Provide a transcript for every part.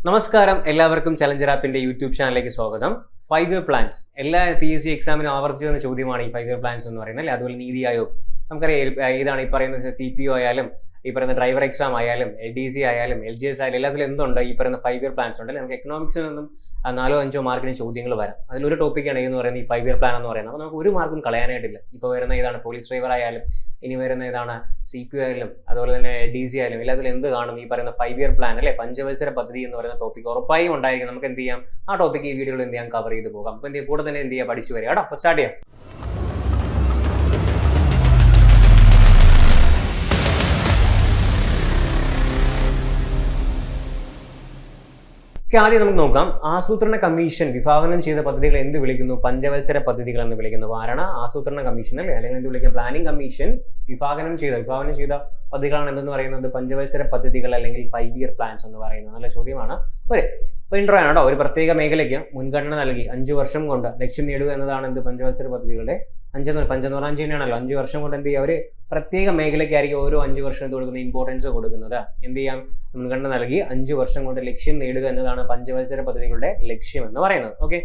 നമസ്കാരം, എല്ലാവർക്കും challenger ആപ്പിന്റെ YouTube ചാനലിലേക്ക് സ്വാഗതം. 5 ഇയർ പ്ലാൻസ് എല്ലാ PSC എക്സാമിനും ആവർത്തിച്ചു വരുന്ന ചോദ്യമാണ് ഈ 5 ഇയർ പ്ലാൻസ് എന്ന് പറയുന്നത് അല്ലേ. അതുപോലെ നീതി ആയോഗ്, നമുക്കറിയാം ഇതാണ് ഈ പറയുന്ന CPO ആയാലും ഈ പറയുന്ന ഡ്രൈവർ എക്സാം ആയാലും LDC ആയാലും LGS ആയാലും എല്ലാത്തിലും എന്തുണ്ട് ഈ പറയുന്ന 5 ഇയർ പ്ലാൻസ് ഉണ്ട്. നമുക്ക് എക്കണോമിക്സിൽ നിന്നും 4-5 മാർക്കിന് ചോദ്യങ്ങൾ വരാം. അതിലൊരു ടോപ്പിക്കാണ് എന്ന് പറയുന്നത് ഈ 5 ഇയർ പ്ലാൻ എന്ന് പറയുന്നത്. അപ്പോൾ നമുക്ക് ഒരു മാർക്കും കളയാനായിട്ടില്ല. ഇപ്പോൾ വരുന്ന ഇതാണ് പോലീസ് ഡ്രൈവർ ആയാലും ഇനി വരുന്ന ഇതാണ് CPO ആയാലും അതുപോലെ തന്നെ LDC ആയാലും എല്ലാത്തിലും എന്ത് കാണും ഈ പറയുന്ന 5 ഇയർ പ്ലാൻ അല്ലെ, പഞ്ചവത്സര പദ്ധതി എന്ന് പറയുന്ന ടോപ്പിക് ഉറപ്പായും ഉണ്ടായിരിക്കും. നമുക്ക് എന്ത് ചെയ്യാം, ആ ടോപ്പിക്ക് ഈ വീഡിയോയിൽ എന്ത് ചെയ്യാം, കവർ ചെയ്ത് പോകാം. അപ്പോൾ കൂടെ തന്നെ എന്ത് ചെയ്യാം, പഠിച്ചു വരിക കേട്ടോ. അപ്പോൾ സ്റ്റാർട്ട് ചെയ്യാം. ആദ്യം നമുക്ക് നോക്കാം, ആസൂത്രണ കമ്മീഷൻ വിഭാവനം ചെയ്ത പദ്ധതികൾ എന്ത് വിളിക്കുന്നു? പഞ്ചവത്സര പദ്ധതികൾ എന്ന് വിളിക്കുന്നു. ആരാണ്? ആസൂത്രണ കമ്മീഷൻ അല്ലേ, അല്ലെങ്കിൽ എന്ത് വിളിക്കാം, പ്ലാനിംഗ് കമ്മീഷൻ വിഭാവനം ചെയ്ത പദ്ധതികളാണ് എന്തെന്ന് പറയുന്നത് പഞ്ചവത്സര പദ്ധതികൾ അല്ലെങ്കിൽ 5 ഇയർ പ്ലാൻസ് എന്ന് പറയുന്നത്. നല്ല ചോദ്യമാണ്. ഇൻട്രോ ആണ് കേട്ടോ. ഒരു പ്രത്യേക മേഖലയ്ക്ക് മുൻഗണന നൽകി 5 വർഷം കൊണ്ട് ലക്ഷ്യം നേടുക എന്നതാണ് എന്ത് പഞ്ചവത്സര പദ്ധതികളുടെ 5 തന്നെയാണല്ലോ. 5 വർഷം കൊണ്ട് എന്ത് ചെയ്യുക, ഒരു പ്രത്യേക മേഖലയ്ക്കായിരിക്കും ഓരോ 5 വർഷം കൊടുക്കുന്ന ഇമ്പോർട്ടൻസ് കൊടുക്കുന്നത്. എന്ത് ചെയ്യാം, മുൻഗണന നൽകി 5 വർഷം കൊണ്ട് ലക്ഷ്യം നേടുക എന്നതാണ് പഞ്ചവത്സര പദ്ധതികളുടെ ലക്ഷ്യം എന്ന് പറയുന്നത്. ഓക്കെ,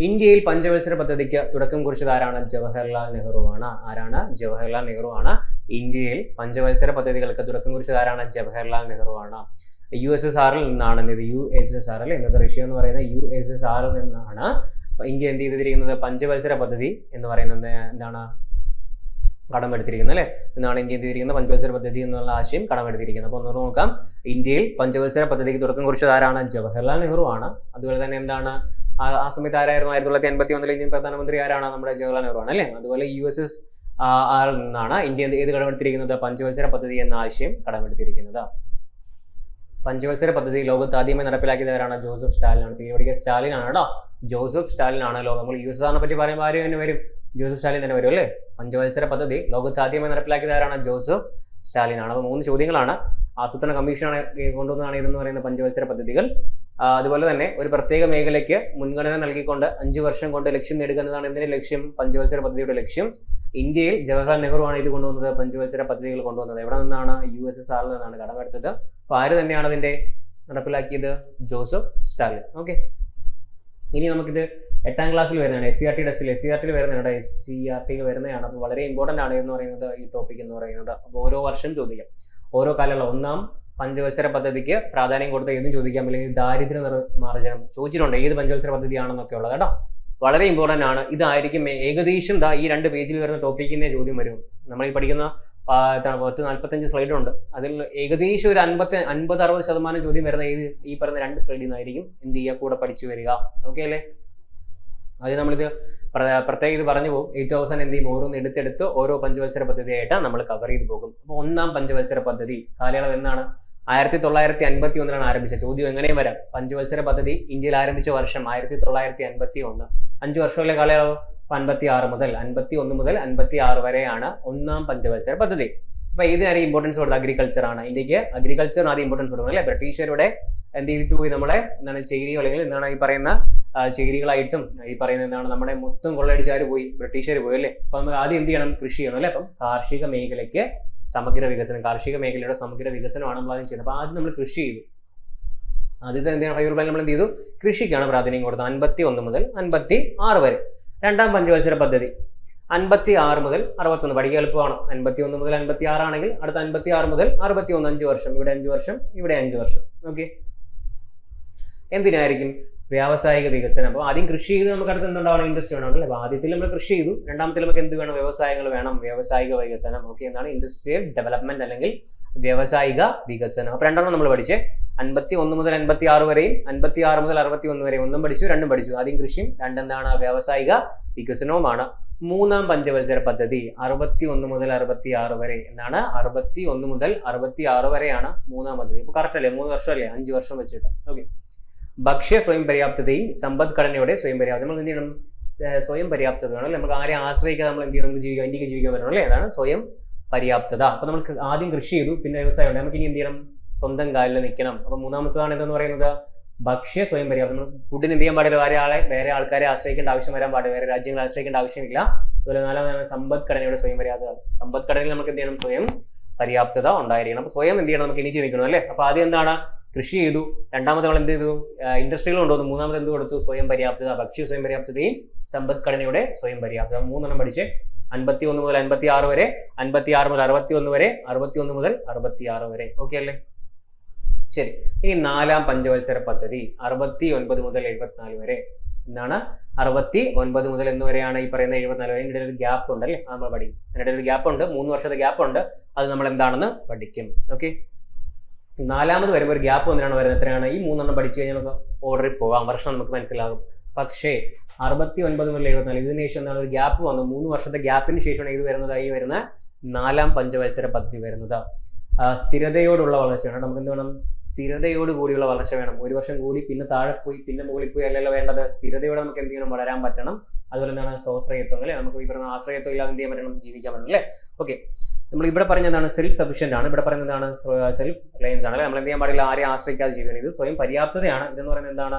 ഇന്ത്യയിൽ പഞ്ചവത്സര പദ്ധതിക്ക് തുടക്കം കുറിച്ചത് ആരാണ്? ജവഹർലാൽ നെഹ്റു ആണ്. ആരാണ്? ജവഹർലാൽ നെഹ്റു ആണ്. ഇന്ത്യയിൽ പഞ്ചവത്സര പദ്ധതികൾക്ക് തുടക്കം കുറിച്ചത് ആരാണ്? ജവഹർലാൽ നെഹ്റു ആണ്. USSRൽ നിന്നാണ് USSR അല്ലെ, ഇന്നത്തെ റഷ്യ എന്ന് പറയുന്ന USSRൽ നിന്നാണ് ഇന്ത്യ എന്ത് ചെയ്തിരിക്കുന്നത്, പഞ്ചവത്സര പദ്ധതി എന്ന് പറയുന്നത് എന്താണ് കടമെടുത്തിരിക്കുന്നത് അല്ലെ, എന്നാണ് ഇന്ത്യ ചെയ്തിരിക്കുന്നത് പഞ്ചവത്സര പദ്ധതി എന്നുള്ള ആശയം കടമെടുത്തിരിക്കുന്നത്. അപ്പോൾ ഒന്നുകൂടെ നോക്കാം, ഇന്ത്യയിൽ പഞ്ചവത്സര പദ്ധതിക്ക് തുടക്കം കുറിച്ചത് ആരാണ്? ജവഹർലാൽ നെഹ്റു ആണ്. അതുപോലെ തന്നെ എന്താണ് ആ സമയത്ത് ആരായിരുന്നു? 1981 ഇന്ത്യൻ പ്രധാനമന്ത്രി ആരാണ്? നമ്മുടെ ജവഹർലാൽ നെഹ്റു ആണ് അല്ലെ. അതുപോലെ USSR നിന്നാണ് ഇന്ത്യ ഏത് കടമെടുത്തിരിക്കുന്നത്? പഞ്ചവത്സര പദ്ധതി എന്ന ആശയം കടമെടുത്തിരിക്കുന്നത്. പഞ്ചവത്സര പദ്ധതി ലോകത്ത് ആദ്യമായി നടപ്പിലാക്കിയവരാണ്? ജോസഫ് സ്റ്റാലിൻ ആണ്. പീരിയോഡിക സ്റ്റാലിൻ ആണ് കേട്ടോ. ജോസഫ് സ്റ്റാലിൻ ആണ്. നമ്മൾ USSRനെ പറ്റി പറയുമ്പോൾ ആരും തന്നെ വരും, ജോസഫ് സ്റ്റാലിൻ തന്നെ വരും അല്ലേ. പഞ്ചവത്സര പദ്ധതി ലോകത്ത് ആദ്യമായി നടപ്പിലാക്കിയവരാണ്? ജോസഫ് സ്റ്റാലിൻ ആണ്. അപ്പോൾ 3 ചോദ്യങ്ങളാണ്. ആസൂത്രണ കമ്മീഷനാണ് കൊണ്ടുവന്നതാണ് ഇതെന്ന് പറയുന്ന പഞ്ചവത്സര പദ്ധതികൾ. അതുപോലെ തന്നെ ഒരു പ്രത്യേക മേഖലയ്ക്ക് മുൻഗണന നൽകിക്കൊണ്ട് 5 വർഷം കൊണ്ട് ലക്ഷ്യം നേടുക എന്നതാണ് എന്തിന്റെ ലക്ഷ്യം? പഞ്ചവത്സര പദ്ധതിയുടെ ലക്ഷ്യം. ഇന്ത്യയിൽ ജവഹർലാൽ നെഹ്റു ആണ് ഇത് കൊണ്ടുവന്നത്, പഞ്ചവത്സര പദ്ധതികൾ കൊണ്ടുവന്നത്. എവിടെ നിന്നാണ്? USSRൽ നിന്നാണ് കടമെടുത്തത്. അപ്പോൾ ആര് തന്നെയാണ് അതിന്റെ നടപ്പിലാക്കിയത്? ജോസഫ് സ്റ്റാലിൻ. ഓക്കെ, ഇനി നമുക്കിത് 8ാം ക്ലാസ്സിൽ വരുന്നതാണ്. SCRT ടെസ്റ്റിൽ SCRTയിൽ വരുന്നതാണ്. SCRTയിൽ വരുന്നതാണ്. അപ്പോൾ വളരെ ഇമ്പോർട്ടൻ്റ് ആണ് എന്ന് പറയുന്നത് ഈ ടോപ്പിക് എന്ന് പറയുന്നത്. അപ്പോൾ ഓരോ വർഷം ചോദിക്കാം, ഓരോ കാലമുള്ള ഒന്നാം പഞ്ചവത്സര പദ്ധതിക്ക് പ്രാധാന്യം കൊടുത്ത ഏതും ചോദിക്കാം. അല്ലെങ്കിൽ ദാരിദ്ര്യ നിർമ്മാർജ്ജനം ചോദിച്ചിട്ടുണ്ട്, ഏത് പഞ്ചവത്സര പദ്ധതിയാണെന്നൊക്കെ ഉള്ളത് കേട്ടോ. വളരെ ഇമ്പോർട്ടൻ്റ് ആണ്. ഇതായിരിക്കും ഏകദേശം ഈ 2 പേജിൽ വരുന്ന ടോപ്പിക്കിൻ്റെ ചോദ്യം വരും. നമ്മൾ ഈ പഠിക്കുന്ന 45 സ്ലൈഡ് ഉണ്ട്. അതിൽ ഏകദേശം ഒരു 50-60% ചോദ്യം വരുന്ന ഈ പറയുന്ന 2 സ്ലൈഡിൽ നിന്നായിരിക്കും എന്ത് ചെയ്യുക, കൂടെ പഠിച്ചു വരിക. ഓക്കെ അല്ലേ. അത് നമ്മളിത് പ്രത്യേകം ഇത് പറഞ്ഞു പോകും. ഏറ്റവും അവസാനം എന്ത് ചെയ്യും, ഓരോന്ന് എടുത്തെടുത്ത് ഓരോ പഞ്ചവത്സര പദ്ധതിയായിട്ട് നമ്മൾ കവർ ചെയ്ത് പോകും. അപ്പോൾ ഒന്നാം പഞ്ചവത്സര പദ്ധതി കാലയളവ് എന്നാണ്? 1951 ആരംഭിച്ച. ചോദ്യം എങ്ങനെയും വരാം. പഞ്ചവത്സര പദ്ധതി ഇന്ത്യയിൽ ആരംഭിച്ച വർഷം 1951. 5 വർഷങ്ങളിലെ കാലയളവ് 51 മുതൽ 56 വരെയാണ് ഒന്നാം പഞ്ചവത്സര പദ്ധതി. അപ്പൊ ഇതിനായിരിക്കും ഇമ്പോർട്ടൻസ് കൊടുത്തത്? അഗ്രികൾച്ചർ ആണ്. ഇന്ത്യക്ക് അഗ്രികൾച്ചറിന് ആദ്യം ഇമ്പോർട്ടൻസ് കൊടുക്കണം അല്ലെ. ബ്രിട്ടീഷുകാരുടെ എന്ത് ചെയ്തിട്ട് പോയി, നമ്മളെ എന്താണ് ചേരികൾ അല്ലെങ്കിൽ എന്താണ് ഈ പറയുന്ന ചേരികളായിട്ടും ഈ പറയുന്ന എന്താണ് നമ്മുടെ മൊത്തം കൊള്ളയടിച്ചാർ പോയി, ബ്രിട്ടീഷുകാർ പോയി അല്ലേ. അപ്പൊ നമുക്ക് ആദ്യം എന്ത് ചെയ്യണം, കൃഷി ചെയ്യണം അല്ലെ. അപ്പം കാർഷിക മേഖലയ്ക്ക് സമഗ്ര വികസനം, കാർഷിക മേഖലയുടെ സമഗ്ര വികസനമാണ് നമ്മൾ ആദ്യം ചെയ്യുന്നത്. അപ്പൊ ആദ്യം നമ്മൾ കൃഷി ചെയ്തു. ആദ്യത്തെ എന്താണ് 5 പ്ലാൻ നമ്മൾ എന്ത് ചെയ്തു, കൃഷിക്കാണ് പ്രാധാന്യം കൊടുത്തത്. 51 മുതൽ 56 വരെ. 2ാം പഞ്ചവത്സര പദ്ധതി 56 മുതൽ 61. പഠിക്കാൻ എളുപ്പമാണ്. 51 മുതൽ 56 ആണെങ്കിൽ അടുത്ത 56 മുതൽ 61, 5 വർഷം. ഇവിടെ 5 വർഷം, ഇവിടെ 5 വർഷം. ഓക്കെ, എന്തിനായിരിക്കും? വ്യാവസായിക വികസനം. അപ്പോൾ ആദ്യം കൃഷി ചെയ്ത് നമുക്ക് അടുത്ത് എന്തുണ്ടാവണം, ഇൻഡസ്ട്രി വേണം അല്ലേ. അപ്പോൾ ആദ്യത്തിൽ നമ്മൾ കൃഷി ചെയ്തു, രണ്ടാമത്തിൽ നമുക്ക് എന്ത് വേണം, വ്യവസായങ്ങൾ വേണം, വ്യാവസായിക വികസനം. ഓക്കെ, എന്താണ് ഇൻഡസ്ട്രിയൽ ഡെവലപ്മെന്റ് അല്ലെങ്കിൽ വ്യാവസായിക വികസനം. അപ്പോൾ 2 നമ്മൾ പഠിച്ചേ. 51 മുതൽ 56 വരെയും 56 മുതൽ 61 വരെയും 1 പഠിച്ചു, 2 പഠിച്ചു. ആദ്യം കൃഷിയും 2 എന്താണ് വ്യാവസായിക വികസനവുമാണ്. 3ാം പഞ്ചവത്സര പദ്ധതി 61 മുതൽ 66 വരെ എന്നാണ്. 61 മുതൽ 66 വരെയാണ് 3ാം പദ്ധതി. ഇപ്പോൾ കറക്റ്റ് അല്ലേ, 3 വർഷം അല്ലേ, 5 വർഷം വെച്ചിട്ട്. ഓക്കെ, ഭക്ഷ്യ സ്വയം പര്യാപ്തതയും സമ്പദ്ഘടനയുടെ സ്വയം പര്യാപ്തത. നമ്മൾ എന്ത് ചെയ്യണം, സ്വയം പര്യാപ്തത വേണം അല്ലെ. നമുക്ക് ആരെ ആശ്രയിക്കാതെ നമ്മൾ എന്ത് ചെയ്യണം, നമുക്ക് ജീവിക്കാം, ഇന്ത്യക്ക് ജീവിക്കാൻ പറ്റണം അല്ലേ. അതാണ് സ്വയം പര്യാപ്തത. അപ്പൊ നമ്മൾ ആദ്യം കൃഷി ചെയ്തു, പിന്നെ വ്യവസായം ഉണ്ട്. നമുക്ക് ഇനി എന്ത് ചെയ്യണം, സ്വന്തം കാലിൽ നിൽക്കണം. അപ്പൊ 3ാമത്തേതാണ് എന്തെന്ന് പറയുന്നത്, ഭക്ഷ്യ സ്വയം പര്യാപ്തം. നമ്മൾ ഫുഡിന് എന്ത് ചെയ്യാൻ പാടില്ല, വേറെ ആൾക്കാരെ ആശ്രയിക്കേണ്ട ആവശ്യം വരാൻ പാടില്ല, വേറെ രാജ്യങ്ങളെ ആശ്രയിക്കേണ്ട ആവശ്യമില്ല. അതുപോലെ 4ാമതാണ് സമ്പദ്ഘടനയുടെ സ്വയം പര്യാപ്തത. സമ്പദ്ഘടനയിൽ നമുക്ക് എന്ത് ചെയ്യണം, സ്വയം പര്യാപ്തത ഉണ്ടായിരിക്കണം. അപ്പൊ സ്വയം എന്ത് ചെയ്യണം, നമുക്ക് എണീറ്റ് നിൽക്കണം അല്ലേ. അപ്പൊ ആദ്യം എന്താണ്, കൃഷി ചെയ്തു. രണ്ടാമത് നമ്മൾ എന്ത് ചെയ്തു? ഇൻഡസ്ട്രികൾ കൊണ്ടുവന്നു. മൂന്നാമത് എന്ത് കൊടുത്തു? സ്വയം പര്യാപ്തത, ഭക്ഷ്യ സ്വയം പര്യാപ്തതയും സമ്പദ്ഘടനയുടെ സ്വയം പര്യാപ്തത. 3 പഠിച്ച് 51 മുതൽ 56 വരെ, 56 മുതൽ 61 വരെ, 61 മുതൽ 66 വരെ. ഓക്കെ അല്ലേ? ശരി. ഇനി 4ാം പഞ്ചവത്സര പദ്ധതി 69 മുതൽ 74 വരെ. എന്താണ് 69 മുതൽ എന്ന് വരെയാണ് ഈ പറയുന്ന 74 വരെ. ഇതിന്റെ ഒരു ഗ്യാപ്പ് ഉണ്ട് അല്ലേ? നമ്മൾ പഠിക്കും. അതിന്റെ ഒരു ഗ്യാപ്പ് ഉണ്ട്, 3 വർഷത്തെ ഗ്യാപ്പ് ഉണ്ട്. അത് നമ്മൾ എന്താണെന്ന് പഠിക്കും. ഓക്കെ. 4ാമത് വരുമ്പോൾ ഒരു ഗ്യാപ്പ് വന്നിട്ടാണ് വരുന്നത്. എത്രയാണ്? ഈ 3 പഠിച്ചു കഴിഞ്ഞാൽ നമുക്ക് ഓർഡറിൽ പോകാം, വർഷം നമുക്ക് മനസ്സിലാകും. പക്ഷേ 69 മുതൽ 74 ഇതിന് ശേഷം എന്താണ് ഒരു ഗ്യാപ്പ് വന്നു. 3 വർഷത്തെ ഗ്യാപ്പിന് ശേഷമാണ് ഇത് വരുന്നത്. ഈ വരുന്ന 4ാം പഞ്ചവത്സര പദ്ധതി വരുന്നത്. സ്ഥിരതയോടുള്ള വളർച്ചയാണ്. നമുക്ക് എന്ത് വേണം? സ്ഥിരതയോട് കൂടിയുള്ള വളർച്ച വേണം. ഒരു വർഷം കൂടി പിന്നെ താഴെ പോയി പിന്നെ മുകളിൽ പോയി അല്ലല്ലോ വേണ്ടത്. സ്ഥിരതയോടെ നമുക്ക് എന്ത് ചെയ്യണം? വളരാൻ പറ്റണം. അതുപോലെ എന്താണ്? സ്വാശ്രയത്വം അല്ലെ? നമുക്ക് ഈ പറയുന്ന ആശ്രയത്വം ഇല്ലാതെ എന്ത് ചെയ്യാൻ പറ്റണം? ജീവിക്കാൻ പറ്റണം അല്ലേ? ഓക്കെ. നമ്മൾ ഇവിടെ പറഞ്ഞതാണ് സെൽഫ് സഫിഷ്യന്റ് ആണ്. ഇവിടെ പറയുന്നതാണ് സെൽഫ് റിലയൻസ് ആണ് അല്ലെ? നമ്മൾ എന്ത് ചെയ്യാൻ പാടില്ല? ആരെയും ആശ്രയിക്കാതെ ജീവിക്കണം. ഇത് സ്വയം പര്യാപ്തതയാണ്. ഇതെന്ന് പറയുന്നത് എന്താണ്?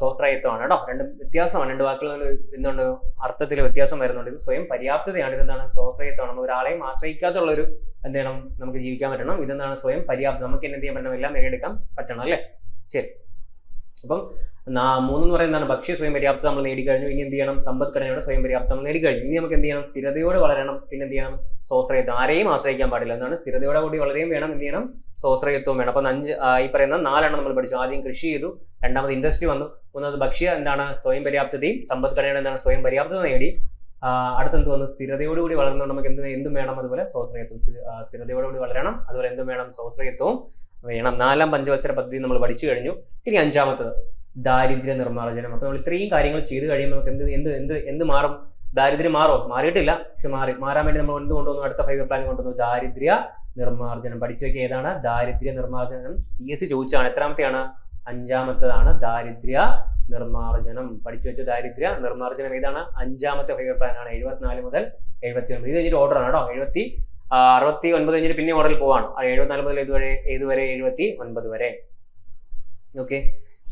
സ്വാശ്രയത്വമാണ് കേട്ടോ. രണ്ടും വ്യത്യാസമാണ്. 2 വാക്കുകൾ എന്തുണ്ട്? അർത്ഥത്തിൽ വ്യത്യാസം വരുന്നുണ്ട്. ഇത് സ്വയം പര്യാപ്തതയാണ്. ഇതെന്താണ്? സ്വാശ്രയത്വമാണ്. നമ്മൾ ഒരാളെയും ആശ്രയിക്കാത്തുള്ളൊരു എന്ത് ചെയ്യണം? നമുക്ക് ജീവിക്കാൻ പറ്റണം. ഇതെന്താണ്? സ്വയം പര്യാപ്തത. നമുക്ക് എന്ത് ചെയ്യാൻ പറ്റണം? എല്ലാം നേടിയെടുക്കാൻ പറ്റണം അല്ലേ? ശരി. അപ്പം 3 എന്ന് പറയുന്നതാണ് ഭക്ഷ്യ സ്വയം പര്യാപ്തത നമ്മൾ നേടിക്കഴിഞ്ഞു. ഇനി എന്ത് ചെയ്യണം? സമ്പദ്ഘടനയുടെ സ്വയം പര്യാപ്തത നമ്മൾ നേടിക്കഴിഞ്ഞു. ഇനി നമുക്ക് എന്ത് ചെയ്യണം? സ്ഥിരതയോടെ വളരണം. പിന്നെ എന്ത് ചെയ്യണം? സ്വാശ്രയത്വം. ആരെയും ആശ്രയിക്കാൻ പാടില്ല. എന്താണ്? സ്ഥിരതയോടെ കൂടി വളരെയും വേണം. എന്ത് ചെയ്യണം? സ്വാശ്രയത്വം വേണം. അപ്പം ഈ പറയുന്ന 4 നമ്മൾ പഠിച്ചു. ആദ്യം കൃഷി ചെയ്തു, രണ്ടാമത് ഇൻഡസ്ട്രി വന്നു, മൂന്നാമത് ഭക്ഷ്യ എന്താണ്? സ്വയം പര്യാപ്തതയും സമ്പദ്ഘടനയുടെ എന്താണ്? സ്വയം പര്യാപ്തത നേടി. അടുത്തെന്ത് വന്നു? സ്ഥിരതയോടുകൂടി വളർന്നുകൊണ്ട് നമുക്ക് എന്തും വേണം? അതുപോലെ സ്വാശ്രയത്വം. സ്ഥിരതയോടുകൂടി വളരണം, അതുപോലെ എന്തും വേണം? സ്വാശ്രയത്വവും വേണം. 4ാം പഞ്ചവത്സര പദ്ധതി നമ്മൾ പഠിച്ചു കഴിഞ്ഞു. ഇനി 5ാമത്തത് ദാരിദ്ര്യ നിർമ്മാർജ്ജനം. അപ്പൊ നമ്മൾ ഇത്രയും കാര്യങ്ങൾ ചെയ്ത് കഴിയുമ്പോൾ നമുക്ക് എന്ത് മാറും? ദാരിദ്ര്യം മാറോ? മാറിയിട്ടില്ല, പക്ഷെ മാറാൻ വേണ്ടി നമ്മൾ എന്ത് കൊണ്ടുവന്നു? അടുത്ത 5 പ്ലാൻ കൊണ്ടുവന്നു. ദാരിദ്ര്യ നിർമ്മാർജ്ജനം. പഠിച്ചു വെക്കുക. ഏതാണ്? ദാരിദ്ര്യ നിർമ്മാർജ്ജനം. PSC ചോദിച്ചാണ്. എത്രാമത്തെയാണ്? 5ാമത്തതാണ് ദാരിദ്ര്യ നിർമ്മാർജ്ജനം. പഠിച്ചു വെച്ച ദാരിദ്ര്യ നിർമ്മാർജ്ജനം ഏതാണ്? 5ാമത്തെ 5 പ്ലാൻ ആണ്. 74 മുതൽ 79. ഇത് കഴിഞ്ഞിട്ട് ഓർഡർ ആണ് കേട്ടോ. 69 കഴിഞ്ഞിട്ട് പിന്നെ ഓർഡറിൽ പോവാണ്. 74 മുതൽ ഏതുവരെ? 79 വരെ. ഓക്കെ.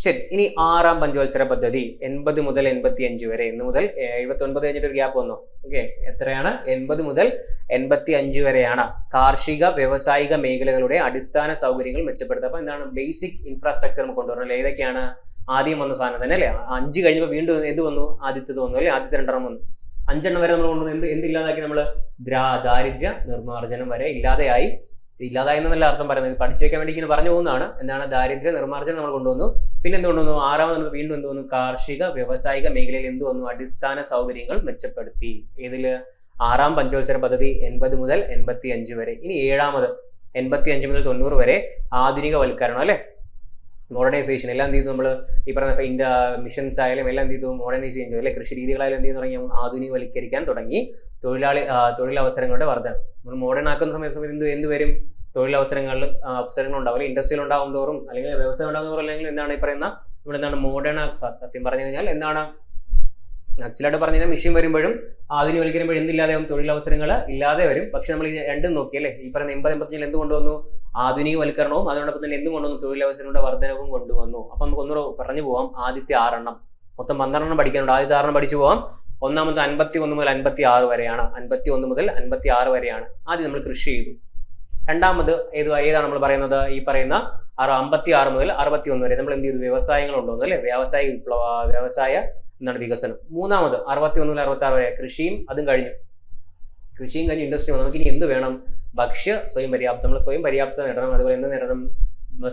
ശരി. ഇനി 6ാം പഞ്ചവത്സര പദ്ധതി 80 മുതൽ 85 വരെ. ഇന്ന് മുതൽ 79 കഴിഞ്ഞിട്ട് ഒരു ഗ്യാപ്പ് വന്നു. ഓക്കെ. എത്രയാണ്? 80 മുതൽ 85 വരെയാണ്. കാർഷിക വ്യാവസായിക മേഖലകളുടെ അടിസ്ഥാന സൗകര്യങ്ങൾ മെച്ചപ്പെടുത്തുക. അപ്പൊ എന്താണ്? ബേസിക് ഇൻഫ്രാസ്ട്രക്ചർ നമുക്ക് കൊണ്ടുവരണം. ഏതൊക്കെയാണ്? ആദ്യം വന്ന സാധനം തന്നെ അല്ലേ? 5 കഴിഞ്ഞപ്പോൾ വീണ്ടും എന്ത് വന്നു? ആദ്യത്തേത് വന്നു അല്ലെ? ആദ്യത്തെ 2 വന്നു. 5 വരെ നമ്മൾ കൊണ്ടുവന്നു. എന്തില്ലാതാക്കി? നമ്മൾ ദാരിദ്ര്യ നിർമ്മാർജ്ജനം വരെ ഇല്ലാതെയായി. എന്നല്ല അർത്ഥം പറയുന്നത്. പഠിച്ചു വെക്കാൻ വേണ്ടി ഇങ്ങനെ പറഞ്ഞു പോകുന്നതാണ്. എന്താണ്? ദാരിദ്ര്യ നിർമ്മാർജ്ജനം നമ്മൾ കൊണ്ടുവന്നു. പിന്നെ എന്ത് കൊണ്ടുവന്നു? 6ാമത് നമ്മൾ വീണ്ടും എന്ത് വന്നു? കാർഷിക വ്യാവസായിക മേഖലയിൽ എന്ത് വന്നു? അടിസ്ഥാന സൗകര്യങ്ങൾ മെച്ചപ്പെടുത്തി. ഇതില് 6ാം പഞ്ചവത്സര പദ്ധതി 80 മുതൽ 85 വരെ. ഇനി 7ാമത് 85 മുതൽ 90 വരെ ആധുനികവൽക്കരണം അല്ലെ? മോഡേണൈസേഷൻ. എല്ലാം എന്ത് ചെയ്തു? നമ്മൾ ഈ പറയുന്ന മിഷൻസ് ആയാലും എല്ലാം എന്ത് ചെയ്തു? മോഡേണൈസേഷൻ ചെയ്തു അല്ലെ? കൃഷി രീതികളായാലും എന്ത് ചെയ്തു? തുടങ്ങി ആധുനികവൽക്കരിക്കാൻ തുടങ്ങി. തൊഴിലവസരങ്ങളുടെ വർധന. നമ്മൾ മോഡേൺ ആക്കുന്ന സമയത്ത് എന്ത് വരും? അവസരങ്ങൾ ഉണ്ടാവില്ല. ഇൻഡസ്ട്രിയിൽ ഉണ്ടാകും തോറും അല്ലെങ്കിൽ വ്യവസായം ഉണ്ടാകുന്ന തോറും അല്ലെങ്കിൽ എന്താണ് ഈ പറയുന്ന ഇവിടെ എന്താണ്? മോഡേൺ സത്യം പറഞ്ഞു കഴിഞ്ഞാൽ എന്താണ്? ആക്ച്വലായിട്ട് പറഞ്ഞു കഴിഞ്ഞാൽ മെഷീൻ വരുമ്പോഴും ആധുനികവൽക്കരിക്കുമ്പോഴും എന്തില്ലാതെയും തൊഴിലവസരങ്ങൾ ഇല്ലാതെ വരും. പക്ഷെ നമ്മൾ ഈ രണ്ടും നോക്കിയല്ലേ? ഈ പറയുന്ന 80-85 എന്ത് കൊണ്ടുവന്നു? ആധുനികവൽക്കരണവും അതോടൊപ്പം തന്നെ എന്തും കൊണ്ടുവന്നു? തൊഴിലവസരങ്ങളുടെ വർധനവും കൊണ്ടുവന്നു. അപ്പൊ നമുക്ക് ഒന്നുകൂടെ പറഞ്ഞു പോവാം. ആദ്യത്തെ 6 മൊത്തം 12 പഠിക്കാനുണ്ട്. ആദ്യത്തെ 6 പഠിച്ചു പോവാം. ഒന്നാമത്തെ 51 മുതൽ 56 വരെയാണ്. 51 മുതൽ 56 വരെയാണ്. ആദ്യം നമ്മൾ കൃഷി ചെയ്തു. രണ്ടാമത് ഏതാണ് നമ്മൾ പറയുന്നത്? ഈ പറയുന്ന 56 മുതൽ 61 വരെ നമ്മൾ എന്ത് ചെയ്തു? വ്യവസായങ്ങൾ കൊണ്ടുവന്നു അല്ലെ? വ്യവസായ എന്താണ്? വികസനം. മൂന്നാമത് 61 മുതൽ 66 വരെ കൃഷിയും അതും കഴിഞ്ഞു. കൃഷിയും കഴിഞ്ഞ് ഇൻഡസ്ട്രി വന്നു. നമുക്ക് ഇനി എന്ത് വേണം? ഭക്ഷ്യ സ്വയം പര്യാപ്തത. നമ്മൾ സ്വയം പര്യാപ്തത നേടണം. അതുപോലെ എന്ത് നേടണം?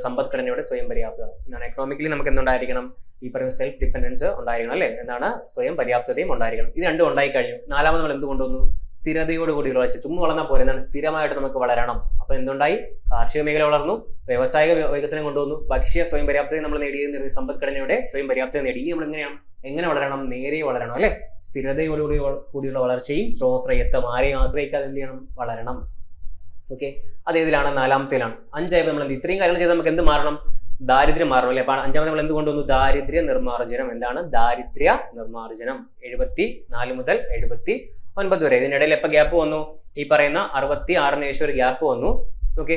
സമ്പദ്ഘടനയുടെ സ്വയം പര്യാപ്തത. എന്താണ്? എക്കണോമിക്കലി നമുക്ക് എന്തുണ്ടായിരിക്കണം? ഈ പറയുന്ന സെൽഫ് ഡിപ്പെൻഡൻസ് ഉണ്ടായിരിക്കണം അല്ലെ? എന്താണ്? സ്വയം പര്യാപ്തതയും ഉണ്ടായിരിക്കണം. ഇത് രണ്ടും ഉണ്ടായി കഴിഞ്ഞു. 4ാമത് നമ്മൾ എന്ത് കൊണ്ടുവന്നു? സ്ഥിരതയോടുകൂടി വളർച്ച. ചുമ്മാ വളർന്നാൽ പോലെ എന്താണ്? സ്ഥിരമായിട്ട് നമുക്ക് വളരണം. അപ്പൊ എന്തുണ്ടായി? കാർഷിക മേഖല വളർന്നു, വ്യാവസായിക വികസനം കൊണ്ടുവന്നു, ഭക്ഷ്യ സ്വയം പര്യാപ്തത നമ്മൾ നേടിയ സമ്പദ്ഘടനയുടെ സ്വയം പര്യാപ്തത നേടി. ഇനി നമ്മൾ എങ്ങനെ വളരണം? നേരെ വളരണം അല്ലെ? സ്ഥിരതയോടുകൂടിയുള്ള വളർച്ചയും സ്വാശ്രയത്വം. ആരെയും ആശ്രയിക്കാതെ എന്ത് ചെയ്യണം? വളരണം. ഓക്കെ. അതേതിലാണ്? 4ാമത്തേലാണ്. 5 നമ്മൾ ഇത്രയും കാര്യങ്ങൾ ചെയ്ത് നമുക്ക് എന്ത് മാറണം? ദാരിദ്ര്യം മാറണം അല്ലെ? അപ്പൊ 5ാമത് നമ്മൾ എന്ത് കൊണ്ടുവന്നു? ദാരിദ്ര്യ നിർമ്മാർജ്ജനം. എന്താണ്? ദാരിദ്ര്യ നിർമ്മാർജ്ജനം. 74 മുതൽ 79 വരെ. ഇതിനിടയിൽ എപ്പോൾ ഗ്യാപ്പ് വന്നു? ഈ പറയുന്ന 66 ശേഷം ഒരു ഗ്യാപ്പ് വന്നു. ഓക്കെ.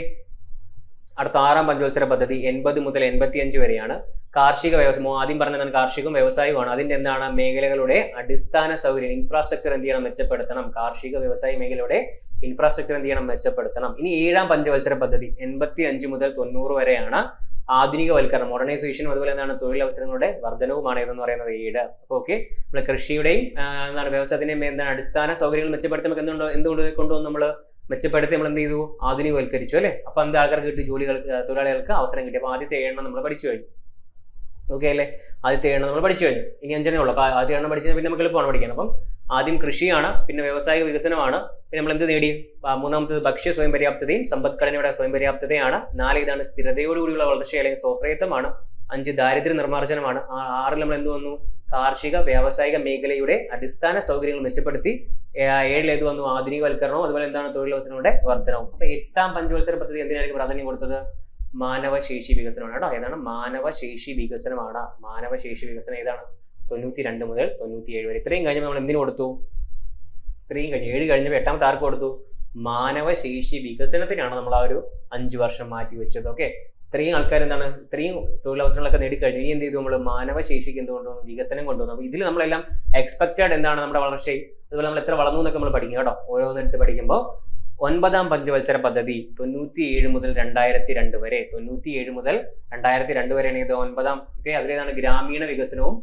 അടുത്ത 6ാം പഞ്ചവത്സര പദ്ധതി 80 മുതൽ 85 വരെയാണ്. കാർഷിക വ്യവസായം, ആദ്യം പറഞ്ഞതാണ് കാർഷികവും വ്യവസായവുമാണ്. അതിന്റെ എന്താണ് മേഖലകളുടെ അടിസ്ഥാന സൗകര്യം, ഇൻഫ്രാസ്ട്രക്ചർ എന്ത് ചെയ്യണം, മെച്ചപ്പെടുത്തണം. കാർഷിക വ്യവസായ മേഖലയുടെ ഇൻഫ്രാസ്ട്രക്ചർ എന്ത് ചെയ്യണം, മെച്ചപ്പെടുത്തണം. ഇനി 7ാം പഞ്ചവത്സര പദ്ധതി 85 മുതൽ 90 വരെയാണ്. ആധുനികവൽക്കരണം, മോഡേണൈസേഷനും അതുപോലെ എന്താണ് തൊഴിലവസരങ്ങളുടെ വർധനവുമാണ് ഇതെന്ന് പറയുന്നത് 7. അപ്പോൾ ഓക്കെ, നമ്മൾ കൃഷിയുടെയും എന്താണ് വ്യവസായത്തിന്റെയും എന്താണ് അടിസ്ഥാന സൗകര്യങ്ങൾ മെച്ചപ്പെടുത്തി നമുക്ക് എന്തുകൊണ്ട് കൊണ്ടുവന്നു, നമ്മൾ മെച്ചപ്പെടുത്തി നമ്മൾ എന്ത് ചെയ്തു, ആധുനികവൽക്കരിച്ചു അല്ലേ. അപ്പൊ എന്ത് ആൾക്കാർക്ക് കിട്ടി, തൊഴിലാളികൾക്ക് അവസരം കിട്ടി. അപ്പൊ ആദ്യത്തെ 7 നമ്മൾ പഠിച്ചു കഴിഞ്ഞു. ഓക്കെ അല്ലേ, ആദ്യത്തെ 7 നമ്മൾ പഠിച്ചു കഴിഞ്ഞു. ഇനി 5 ഉള്ളൂ. അപ്പൊ ആദ്യം 7 പഠിച്ചാൽ പിന്നെ നമുക്ക് എളുപ്പമാണ് പഠിക്കാൻ. അപ്പം ആദ്യം കൃഷിയാണ്, പിന്നെ വ്യാവസായിക വികസനമാണ്, പിന്നെ നമ്മൾ എന്ത് നേടി, 3ാമത്തേത് ഭക്ഷ്യ സ്വയം പര്യാപ്തതയും സമ്പദ്ഘടനയുടെ സ്വയം പര്യാപ്തതയാണ്. 4 ഇതാണ് സ്ഥിരതയോടുകൂടിയുള്ള വളർച്ച അല്ലെങ്കിൽ സ്വാശ്രയത്വമാണ്. 5 ദാരിദ്ര്യ നിർമ്മാർജ്ജനമാണ്. 6 നമ്മൾ എന്ത് വന്നു, കാർഷിക വ്യാവസായിക മേഖലയുടെ അടിസ്ഥാന സൗകര്യങ്ങൾ മെച്ചപ്പെടുത്തി. 7 ഏത് വന്നു, ആധുനികവൽക്കരണവും അതുപോലെ എന്താണ് തൊഴിലവസരങ്ങളുടെ വർധനവും. അപ്പൊ 8ാം പഞ്ചവത്സര പദ്ധതി എന്തിനായിരിക്കും പ്രാധാന്യം കൊടുത്തത്, മാനവശേഷി വികസനമാണ് കേട്ടോ. ഏതാണ്, മാനവശേഷി വികസനമാണ്. മാനവശേഷി വികസനം ഏതാണ്, 92 മുതൽ 97 വരെ. ഇത്രയും കഴിഞ്ഞപ്പോൾ നമ്മൾ എന്തിനു കൊടുത്തു, ഇത്രയും കഴിഞ്ഞു 7 കഴിഞ്ഞപ്പോൾ 8ാമത്തെ ആർക്ക് കൊടുത്തു, മാനവശേഷി വികസനത്തിനാണ് നമ്മൾ ആ ഒരു 5 വർഷം മാറ്റി വെച്ചത്. ഓക്കെ, ഇത്രയും ആൾക്കാർ എന്താണ്, ഇത്രയും തൊഴിലവസരങ്ങളൊക്കെ നേടിക്കഴിഞ്ഞു. ഇനി എന്ത് ചെയ്തു, നമ്മൾ മാനവശേഷിക്ക് എന്തുകൊണ്ടുവന്നു, വികസനം കൊണ്ടുവന്നു. അപ്പോൾ ഇതിൽ നമ്മളെല്ലാം എക്സ്പെക്റ്റഡ് എന്താണ് നമ്മുടെ വളർച്ചയും അതുപോലെ നമ്മൾ എത്ര വളർന്നു എന്നൊക്കെ നമ്മൾ പഠിക്കും കേട്ടോ. ഓരോന്നെടുത്ത് പഠിക്കുമ്പോൾ 9ാം പഞ്ചവത്സര പദ്ധതി 97 മുതൽ 2002 വരെ, 97 മുതൽ 2002 വരെയാണ് ഇത് 9ാം. ഓക്കെ, അതിലേതാണ് ഗ്രാമീണ വികസനവും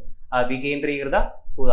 വികേന്ദ്രീകൃത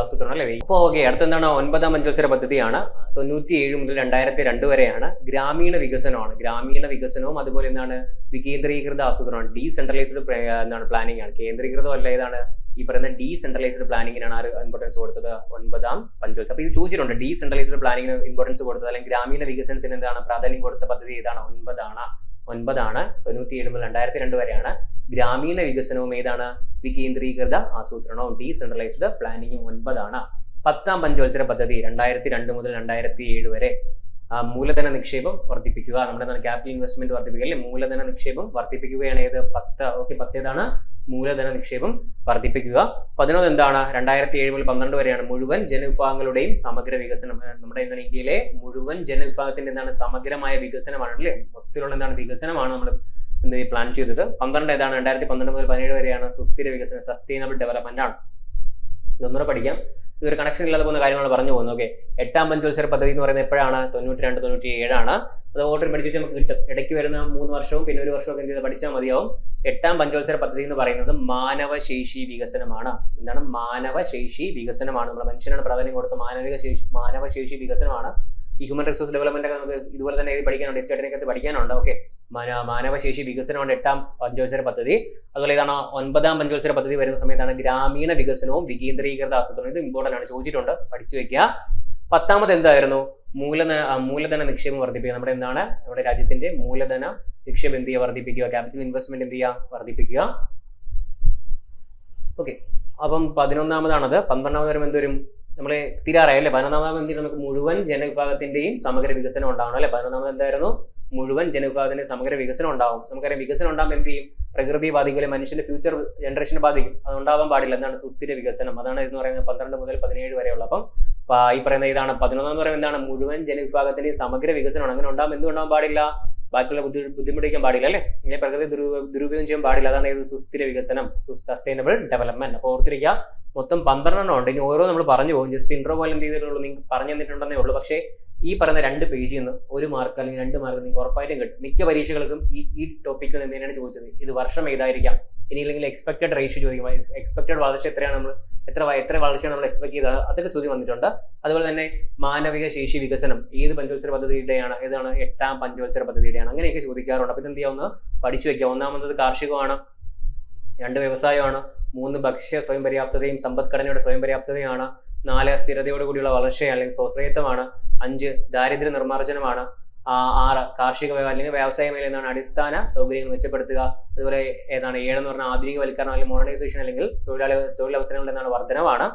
ആസൂത്രണം അല്ലേ. അപ്പോൾ ഓക്കെ, അടുത്തെന്താണ്, 9ാം പഞ്ചവത്സര പദ്ധതിയാണ്. 97 മുതൽ 2002 വരെയാണ്. ഗ്രാമീണ വികസനമാണ്. ഗ്രാമീണ വികസനവും അതുപോലെ എന്താണ് വികേന്ദ്രീകൃത ആസൂത്രണമാണ്. ഡീസെൻട്രലൈസ്ഡ് എന്താണ് പ്ലാനിംഗ് ആണ്. കേന്ദ്രീകൃതമല്ല, ഏതാണ് ഈ പറയുന്ന ഡീസെൻട്രലൈസ്ഡ് പ്ലാനിങ്ങിനാണ് ആര് ഇമ്പോർട്ടൻസ് കൊടുത്തത്, 9ാം പഞ്ചവത്സരം. അപ്പോൾ ഇത് ചോദിച്ചിട്ടുണ്ട്, ഡീസെൻട്രലൈസ്ഡ് പ്ലാനിങ്ങിന് ഇമ്പോർട്ടൻസ് കൊടുത്തത് അല്ലെങ്കിൽ ഗ്രാമീണ വികസനത്തിന് എന്താണ് പ്രാധാന്യം കൊടുത്ത പദ്ധതി ഏതാണ്, 9 ആണ്. 97 മുതൽ 2002 വരെയാണ്. ഗ്രാമീണ വികസനവും ഏതാണ്, വികേന്ദ്രീകൃത ആസൂത്രണവും ഡീസെൻട്രലൈസ്ഡ് പ്ലാനിങ്ങും 9 ആണ്. 10ാം പഞ്ചവത്സര പദ്ധതി 2002 മുതൽ 2007 വരെ. മൂലധന നിക്ഷേപം വർദ്ധിപ്പിക്കുക, നമ്മുടെ ക്യാപിറ്റൽ ഇൻവെസ്റ്റ്മെന്റ് വർദ്ധിപ്പിക്കുക അല്ലെ. മൂലധന നിക്ഷേപം വർദ്ധിപ്പിക്കുകയാണ് ഏത്, 10. ഓക്കെ, 10 ഏതാണ്, മൂലധന നിക്ഷേപം വർദ്ധിപ്പിക്കുക. 11 എന്താണ്, 2007 മുതൽ 12 വരെയാണ്. മുഴുവൻ ജനവിഭാഗങ്ങളുടെയും സമഗ്ര വികസനം. നമ്മുടെ എന്താണ് ഇന്ത്യയിലെ മുഴുവൻ ജനവിഭാഗത്തിന്റെ എന്താണ് സമഗ്രമായ വികസനമാണ് അല്ലേ. മൊത്തത്തിലുള്ള എന്താണ് വികസനമാണ് നമ്മൾ എന്ത് പ്ലാൻ ചെയ്തത്. 12 ഏതാണ്, 2012 മുതൽ 17 വരെയാണ്. സുസ്ഥിര വികസനം, സസ്റ്റൈനബിൾ ഡെവലപ്മെന്റ് ആണ്. ഇതൊന്നുകൂടെ പഠിക്കാം, ഇതൊരു കണക്ഷൻ ഇല്ലാതെ പോകുന്ന കാര്യങ്ങൾ പറഞ്ഞു പോകുന്നു. ഓക്കെ, 8ാം പഞ്ചവത്സര പദ്ധതി എന്ന് പറയുന്നത് എപ്പോഴാണ്, 92 97 ആണ്. അത് ഓർഡർ പഠിച്ചു നമുക്ക് കിട്ടും. ഇടയ്ക്ക് വരുന്ന 3 വർഷവും പിന്നെ 1 വർഷവും എന്ത് ചെയ്ത് പഠിച്ചാൽ മതിയാവും. 8ാം പഞ്ചവത്സര പദ്ധതി എന്ന് പറയുന്നത് മാനവശേഷി വികസനമാണ്. എന്താണ്, മാനവശേഷി വികസനമാണ്. നമ്മൾ മനുഷ്യനാണ് പ്രാധാന്യം കൊടുത്ത മാനവശേഷി വികസനമാണ്. ഈ ഹ്യൂമൻ റിസോഴ്സ് ഡെവലപ്മെന്റ് ഒക്കെ നമുക്ക് ഇതുപോലെ തന്നെ പഠിക്കാനുണ്ട്, എസ്റ്റേറ്റിനകത്ത് പഠിക്കാനുണ്ട്. ഓക്കെ, മാനവശേഷി വികസനമാണ് 8ാം പഞ്ചവത്സര പദ്ധതി. അതുപോലെ ഇതാണ് 9ാം പഞ്ചവത്സര പദ്ധതി വരുന്ന സമയത്താണ് ഗ്രാമീണ വികസനവും വികേന്ദ്രീകൃത ആസൂത്രണം. ഇത് ഇമ്പോർട്ടന്റ് ആണ്, ചോദിച്ചിട്ടുണ്ട്, പഠിച്ചു വെക്കുക. 10ാമത് എന്തായിരുന്നു, മൂലധന നിക്ഷേപം വർദ്ധിപ്പിക്കുക. നമ്മുടെ രാജ്യത്തിന്റെ മൂലധന നിക്ഷേപം എന്ത് ചെയ്യുക, വർദ്ധിപ്പിക്കുക. ക്യാപിറ്റൽ ഇൻവെസ്റ്റ്മെന്റ് എന്ത് ചെയ്യുക, വർദ്ധിപ്പിക്കുക. ഓക്കെ, അപ്പം 11ാമതാണത്. 12ാമത് വരുമ്പോൾ എന്തുവരും, നമ്മളെ തീരാറായി അല്ലെ. 11ാമത് എന്ത് നമുക്ക് മുഴുവൻ ജനവിഭാഗത്തിന്റെയും സമഗ്ര വികസനം ഉണ്ടാവണം അല്ലെ. 11ാമത് എന്തായിരുന്നു, മുഴുവൻ ജനവിഭാഗത്തിന്റെ സമഗ്ര വികസനം ഉണ്ടാവും. നമുക്കറിയാം വികസനം ഉണ്ടാകുമ്പോൾ എന്ത് ചെയ്യും, പ്രകൃതിയെ ബാധിക്കും, മനുഷ്യന്റെ ഫ്യൂച്ചർ ജനറേഷനെ ബാധിക്കും. അത് ഉണ്ടാവാൻ പാടില്ല. എന്താണ് സുസ്ഥിര വികസനം, അതാണ് എന്ന് പറയുന്നത് 12 മുതൽ 17 വരെയുള്ള. അപ്പം ഈ പറയുന്ന ഇതാണ് 11 എന്ന് പറയുന്നത് എന്താണ്, മുഴുവൻ ജനവിഭാഗത്തിന്റെയും സമഗ്ര വികസനമാണ്. അങ്ങനെ ഉണ്ടാകുമ്പോൾ എന്തുണ്ടാവാൻ പാടില്ല, ബാക്കിയുള്ള ബുദ്ധിമുട്ടിക്കാൻ പാടില്ല അല്ലെ. ഇങ്ങനെ പ്രകൃതി ദുരുപയോഗം ചെയ്യാൻ പാടില്ല. അതാണ് ഇത് സുസ്ഥിര വികസനം, സസ്റ്റൈനബിൾ ഡെവലപ്മെന്റ്. അപ്പോൾ ഓർത്തിരിക്കുക, മൊത്തം 12 ഉണ്ട്. ഇനി ഓരോ നമ്മൾ പറഞ്ഞു പോകും. ജസ്റ്റ് ഇന്റർവ്യൂ എന്ത് ചെയ്തിട്ടുള്ളൂ, നിങ്ങൾക്ക് പറഞ്ഞു തന്നിട്ടുണ്ടെന്നേ ഉള്ളൂ. പക്ഷേ ഈ പറയുന്ന 2 പേജിൽ നിന്ന് 1 മാർക്ക് അല്ലെങ്കിൽ 2 മാർക്ക് നിങ്ങൾക്ക് ഉറപ്പായിട്ടും കിട്ടും. മിക്ക പരീക്ഷകൾക്കും ഈ ടോപ്പിക്കിൽ നിന്ന് തന്നെയാണ് ചോദിച്ചത്. ഇത് വർഷം ഏതായിരിക്കാം, ഇനിയില്ലെങ്കിൽ എക്സ്പെക്ടഡ് റേഷ്യോ ചോദിക്കും. എക്സ്പെക്ടഡ് വളർച്ച എത്രയാണ്, നമ്മൾ എത്ര വളർച്ചയാണ് നമ്മൾ എക്സ്പെക്ട് ചെയ്തത്, അതൊക്കെ ചോദ്യം വന്നിട്ടുണ്ട്. അതുപോലെ തന്നെ മാനവിക ശേഷി വികസനം ഏത് പഞ്ചവത്സര പദ്ധതിയുടെയാണ്, ഏതാണ് 8ാം പഞ്ചവത്സര പദ്ധതിയുടെയാണ്, അങ്ങനെയൊക്കെ ചോദിക്കാറുണ്ട്. അപ്പോൾ ഇത് എന്ത് ചെയ്യാവുന്ന പഠിച്ചു വെക്കുക. 1ാമത് കാർഷികമാണ്, 2 വ്യവസായമാണ്, 3 ഭക്ഷ്യ സ്വയം പര്യാപ്തതയും സമ്പദ്ഘടനയുടെ സ്വയം പര്യാപ്തതയാണ്, 4 സ്ഥിരതയോട് കൂടിയുള്ള വളർച്ച അല്ലെങ്കിൽ സ്വാശ്രയത്വമാണ്, 5 ദാരിദ്ര്യ നിർമ്മാർജ്ജനമാണ്, 6 കാർഷിക അല്ലെങ്കിൽ വ്യവസായ മേഖല എന്നാണ് അടിസ്ഥാന സൗകര്യങ്ങൾ മെച്ചപ്പെടുത്തുക. അതുപോലെ ഏതാണ് 7 എന്ന് പറഞ്ഞാൽ ആധുനികവൽക്കരണം അല്ലെങ്കിൽ മോഡേണൈസേഷൻ അല്ലെങ്കിൽ തൊഴിലവസരങ്ങളുടെ എന്താണ് വർധനവാണ്.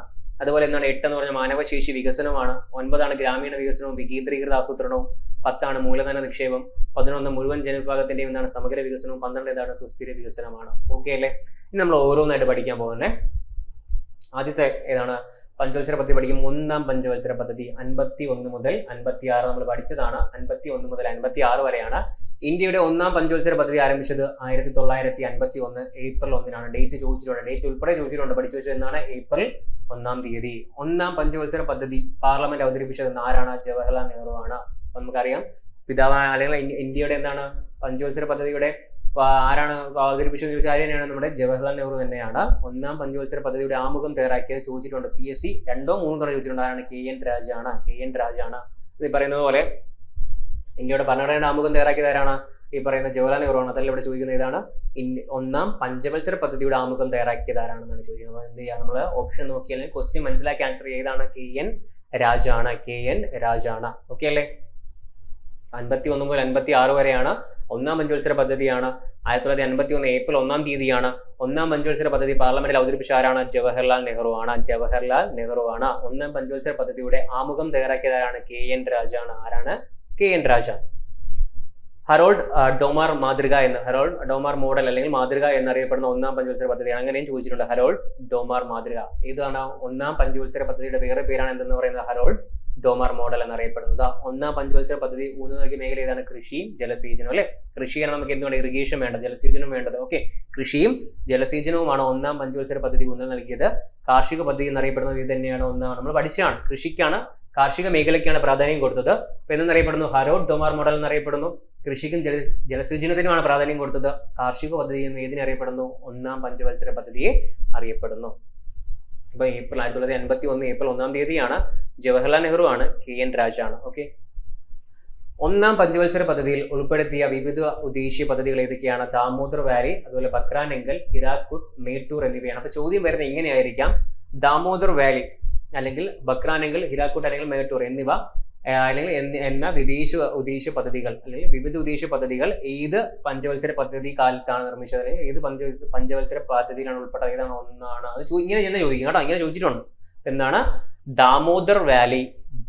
അതുപോലെ എന്താണ് 8 എന്ന് പറഞ്ഞാൽ മാനവശേഷി വികസനമാണ്, 9 ഗ്രാമീണ വികസനവും വികേന്ദ്രീകൃത ആസൂത്രണവും, 10 മൂലധന നിക്ഷേപം, 11 മുഴുവൻ ജനവിഭാഗത്തിന്റെയും എന്താണ് സമഗ്ര വികസനവും, 12 എന്താണ് സുസ്ഥിര വികസനമാണ്. ഓക്കെ അല്ലേ. ഇനി നമ്മൾ ഓരോന്നായിട്ട് പഠിക്കാൻ പോകുന്നത്. ആദ്യത്തെ ഏതാണ്? പഞ്ചവത്സര പദ്ധതി പഠിക്കും. ഒന്നാം പഞ്ചവത്സര പദ്ധതി 51 മുതൽ 56 നമ്മൾ പഠിച്ചതാണ്. 51 മുതൽ 56 വരെയാണ്. ഇന്ത്യയുടെ ഒന്നാം പഞ്ചവത്സര പദ്ധതി ആരംഭിച്ചത് 1951 ഏപ്രിൽ 1-നാണ്. ഡേറ്റ് ചോദിച്ചിട്ടുണ്ട്, ഡേറ്റ് ഉൾപ്പെടെ ചോദിച്ചിട്ടുണ്ട്. പഠിച്ചു വെച്ചത് എന്നാണ്? ഏപ്രിൽ 1-ാം തീയതി. ഒന്നാം പഞ്ചവത്സര പദ്ധതി പാർലമെന്റ് അവതരിപ്പിച്ചത് ആരാണ്? ജവഹർലാൽ നെഹ്റു ആണ്. നമുക്കറിയാം പിതാവായ അല്ലെങ്കിൽ ഇന്ത്യയുടെ എന്താണ് പഞ്ചവത്സര പദ്ധതിയുടെ ആരാണ് അവതരിപ്പിച്ചതെന്ന് ചോദിച്ചാൽ ആര് തന്നെയാണ്? നമ്മുടെ ജവഹർലാൽ നെഹ്റു തന്നെയാണ്. ഒന്നാം പഞ്ചവത്സര പദ്ധതിയുടെ ആമുഖം തയ്യാറാക്കിയത് ചോദിച്ചിട്ടുണ്ട്. PSC 2 3 തവണ ചോദിച്ചിട്ടുണ്ട്. ആരാണ്? KN രാജാണ്. KN രാജാണ്. ഇത് പറയുന്നത് പോലെ ഇന്ത്യയുടെ ഭരണഘടനയുടെ ആമുഖം തയ്യാറാക്കിയത് ആരാണ്? ഈ പറയുന്ന ജവഹർലാൽ നെഹ്റു ആണ്. അതല്ല ഇവിടെ ചോദിക്കുന്നത് ഏതാണ്? ഒന്നാം പഞ്ചവത്സര പദ്ധതിയുടെ ആമുഖം തയ്യാറാക്കിയത് ആരാണെന്നാണ് ചോദിക്കുന്നത്. എന്ത് ചെയ്യാം? നമ്മൾ ഓപ്ഷൻ നോക്കിയാൽ ക്വസ്റ്റ്യൻ മനസ്സിലാക്കി ആൻസർ ചെയ്താണ്. KN രാജാണ്. KN രാജാണ്. ഓക്കെ അല്ലേ? 51 മുതൽ 56 വരെയാണ്. ഒന്നാം പഞ്ചവത്സര പദ്ധതിയാണ്. 1951 ഏപ്രിൽ 1-ാം തീയതിയാണ്. ഒന്നാം പഞ്ചവത്സര പദ്ധതി പാർലമെന്റിൽ അവതരിപ്പിച്ച ആരാണ്? ജവഹർലാൽ നെഹ്റു ആണ്. ജവഹർലാൽ നെഹ്റു ആണ്. ഒന്നാം പഞ്ചവത്സര പദ്ധതിയുടെ ആമുഖം തയ്യാറാക്കിയതാരാണ്? KN രാജാണ്. ആരാണ്? KN രാജ. ഹറോൾഡ് ഡോമാർ മാതൃക എന്ന്, ഹറോൾഡ് ഡോമാർ മോഡൽ അല്ലെങ്കിൽ മാതൃക എന്നറിയപ്പെടുന്ന ഒന്നാം പഞ്ചവത്സര പദ്ധതിയാണ്. അങ്ങനെയും ചോദിച്ചിട്ടുണ്ട്. ഹറോൾഡ് ഡോമാർ മാതൃക ഇതാണ്. ഒന്നാം പഞ്ചവത്സര പദ്ധതിയുടെ വേറെ പേരാണ് എന്തെന്ന് പറയുന്നത്? ഹറോൾഡ് ഡോമാർ മോഡൽ എന്നറിയപ്പെടുന്നത്. ഒന്നാം പഞ്ചവത്സര പദ്ധതി ഊന്നു നൽകിയ മേഖല ഏതാണ്? കൃഷിയും ജലസേചനവും അല്ലെ? കൃഷിയാണ് നമുക്ക് എന്തുകൊണ്ട് ഇറിഗേഷൻ വേണ്ടത്, ജലസേചനം വേണ്ടത്. ഓക്കെ, കൃഷിയും ജലസേചനവുമാണ് ഒന്നാം പഞ്ചവത്സര പദ്ധതി ഊന്നൽ നൽകിയത്. കാർഷിക പദ്ധതി എന്നറിയപ്പെടുന്നത് ഇത് തന്നെയാണ്. ഒന്നാണ് നമ്മൾ പഠിച്ചാണ്. കൃഷിക്കാണ്, കാർഷിക മേഖലയ്ക്കാണ് പ്രാധാന്യം കൊടുത്തത്. അപ്പൊ എന്നറിയപ്പെടുന്നു? ഹറോൾഡ് ഡോമാർ മോഡൽ എന്നറിയപ്പെടുന്നു. കൃഷിക്കും ജലസേചനത്തിനുമാണ് പ്രാധാന്യം കൊടുത്തത്. കാർഷിക പദ്ധതി എന്ന് ഏതിനെ അറിയപ്പെടുന്നു? ഒന്നാം പഞ്ചവത്സര പദ്ധതിയെ അറിയപ്പെടുന്നു. അപ്പൊ ഏപ്രിൽ 1951 ഏപ്രിൽ 1-ാം തീയതിയാണ്. ജവഹർലാൽ നെഹ്റു ആണ്. KN രാജാണ്. ഓക്കെ, ഒന്നാം പഞ്ചവത്സര പദ്ധതിയിൽ ഉൾപ്പെടുത്തിയ വിവിധ ഉദ്ദേശീയ പദ്ധതികൾ ഏതൊക്കെയാണ്? ദാമോദർ വാലി, അതുപോലെ ബക്രാനെങ്കൽ, ഹിരാക്കുഡ്, മേട്ടൂർ എന്നിവയാണ്. അപ്പൊ ചോദ്യം വരുന്നത് എങ്ങനെയായിരിക്കാം? ദാമോദർ വാലി അല്ലെങ്കിൽ ബക്രാനെങ്കൽ, ഹിരാക്കുഡ് അല്ലെങ്കിൽ മേട്ടൂർ എന്നിവ അല്ലെങ്കിൽ എന്ന ഉദ്ദേശീയ പദ്ധതികൾ അല്ലെങ്കിൽ വിവിധ ഉദ്ദേശീയ പദ്ധതികൾ ഏത് പഞ്ചവത്സര പദ്ധതി കാലത്താണ് നിർമ്മിച്ചത്? അല്ലെങ്കിൽ ഏത് പഞ്ചവത്സര പദ്ധതിയിലാണ് ഉൾപ്പെട്ടത്? ഏതാണ്? ഒന്നാണ്. അത് ഇങ്ങനെ തന്നെ ചോദിക്കും കേട്ടോ. ഇങ്ങനെ ചോദിച്ചിട്ടുണ്ട്. എന്താണ്? ദാമോദർ വാലി,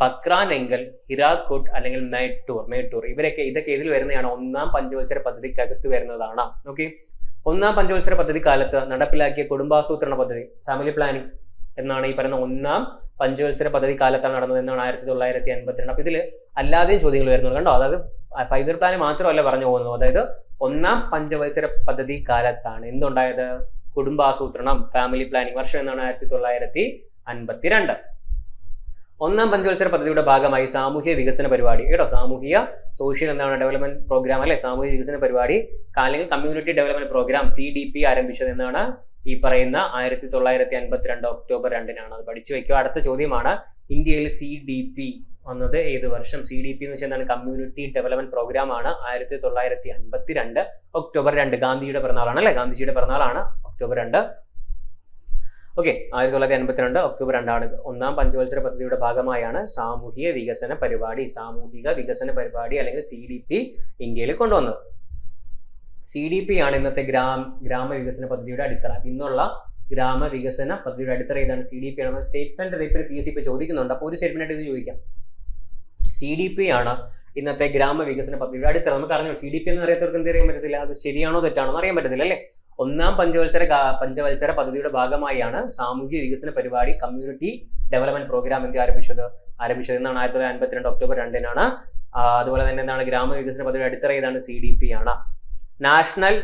ബക്രാനെങ്കൽ, ഹിരാക്കുഡ് അല്ലെങ്കിൽ മേട്ടൂർ ഇതൊക്കെ ഇതിൽ വരുന്നതാണ്. ഒന്നാം പഞ്ചവത്സര പദ്ധതിക്കകത്ത് വരുന്നതാണ്. ഓക്കെ, ഒന്നാം പഞ്ചവത്സര പദ്ധതി കാലത്ത് നടപ്പിലാക്കിയ കുടുംബാസൂത്രണ പദ്ധതി, ഫാമിലി പ്ലാനിംഗ് എന്നാണ് ഈ പറയുന്ന ഒന്നാം പഞ്ചവത്സര പദ്ധതി കാലത്താണ് നടന്നത് എന്നാണ് 1952. അപ്പൊ ഇതില് അല്ലാതെയും ചോദ്യങ്ങൾ വരുന്നുണ്ട് കണ്ടോ. അതായത് 5 ഇയർ പ്ലാൻ മാത്രമല്ല പറഞ്ഞു പോകുന്നത്. അതായത് ഒന്നാം പഞ്ചവത്സര പദ്ധതി കാലത്താണ് എന്തുണ്ടായത്? കുടുംബാസൂത്രണം, ഫാമിലി പ്ലാനിംഗ്. വർഷം എന്നാണ് 1952. ഒന്നാം പഞ്ചവത്സര പദ്ധതിയുടെ ഭാഗമായി സാമൂഹ്യ വികസന പരിപാടി കേട്ടോ. സോഷ്യൽ എന്താണ്? ഡെവലപ്മെന്റ് പ്രോഗ്രാം അല്ലെ? സാമൂഹ്യ വികസന പരിപാടി അല്ലെങ്കിൽ കമ്മ്യൂണിറ്റി ഡെവലപ്മെന്റ് പ്രോഗ്രാം CDP ആരംഭിച്ചത് എന്നാണ് ഈ പറയുന്ന 1952 ഒക്ടോബർ 2-നാണ്. അത് പഠിച്ചു വയ്ക്കുക. അടുത്ത ചോദ്യമാണ്, ഇന്ത്യയിൽ CDP വന്നത് ഏത് വർഷം? CDP എന്ന് വെച്ചാൽ എന്താണ്? കമ്മ്യൂണിറ്റി ഡെവലപ്മെന്റ് പ്രോഗ്രാം ആണ്. 1952 ഒക്ടോബർ 2. ഗാന്ധിജിയുടെ പിറന്നാളാണ് അല്ലെ? ഗാന്ധിജിയുടെ പിറന്നാളാണ് ഒക്ടോബർ 2. ഓക്കെ, 1952 ഒക്ടോബർ 2 ഒന്നാം പഞ്ചവത്സര പദ്ധതിയുടെ ഭാഗമായാണ് സാമൂഹിക വികസന പരിപാടി അല്ലെങ്കിൽ CDP ഇന്ത്യയിൽ കൊണ്ടുവന്നത്. CDP ആണ് ഇന്നത്തെ ഗ്രാമവികസന പദ്ധതിയുടെ അടിത്തറ. ഇന്നുള്ള ഗ്രാമവികസന പദ്ധതിയുടെ അടിത്തറ ഏതാണ്? CDP ആണ്. സ്റ്റേറ്റ്മെന്റ് PSC ചോദിക്കുന്നുണ്ട്. അപ്പോൾ ഒരു സ്റ്റേറ്റ്മെന്റ് ആയിട്ട് ഇത് ചോദിക്കാം. CDP ആണ് ഇന്നത്തെ ഗ്രാമവികസന പദ്ധതിയുടെ അടിത്തറ. നമുക്ക് അറിഞ്ഞു. CDP എന്ന് അറിയാത്തവർക്ക് എന്ത് അറിയാൻ പറ്റത്തില്ല? അത് ശരിയാണോ തെറ്റാണോ എന്ന് അറിയാൻ പറ്റത്തില്ല അല്ലേ? ഒന്നാം പഞ്ചവത്സര പദ്ധതിയുടെ ഭാഗമായാണ് സാമൂഹിക വികസന പരിപാടി കമ്മ്യൂണിറ്റി ഡെവലപ്മെന്റ് പ്രോഗ്രാം ആരംഭിച്ചത് എന്നാണ് 1952 ഒക്ടോബർ 2-നാണ്. അതുപോലെ തന്നെ എന്താണ്? ഗ്രാമവികസന പദ്ധതിയുടെ അടിത്തറ ഏതാണ്? CDP ആണ്. നാഷണൽ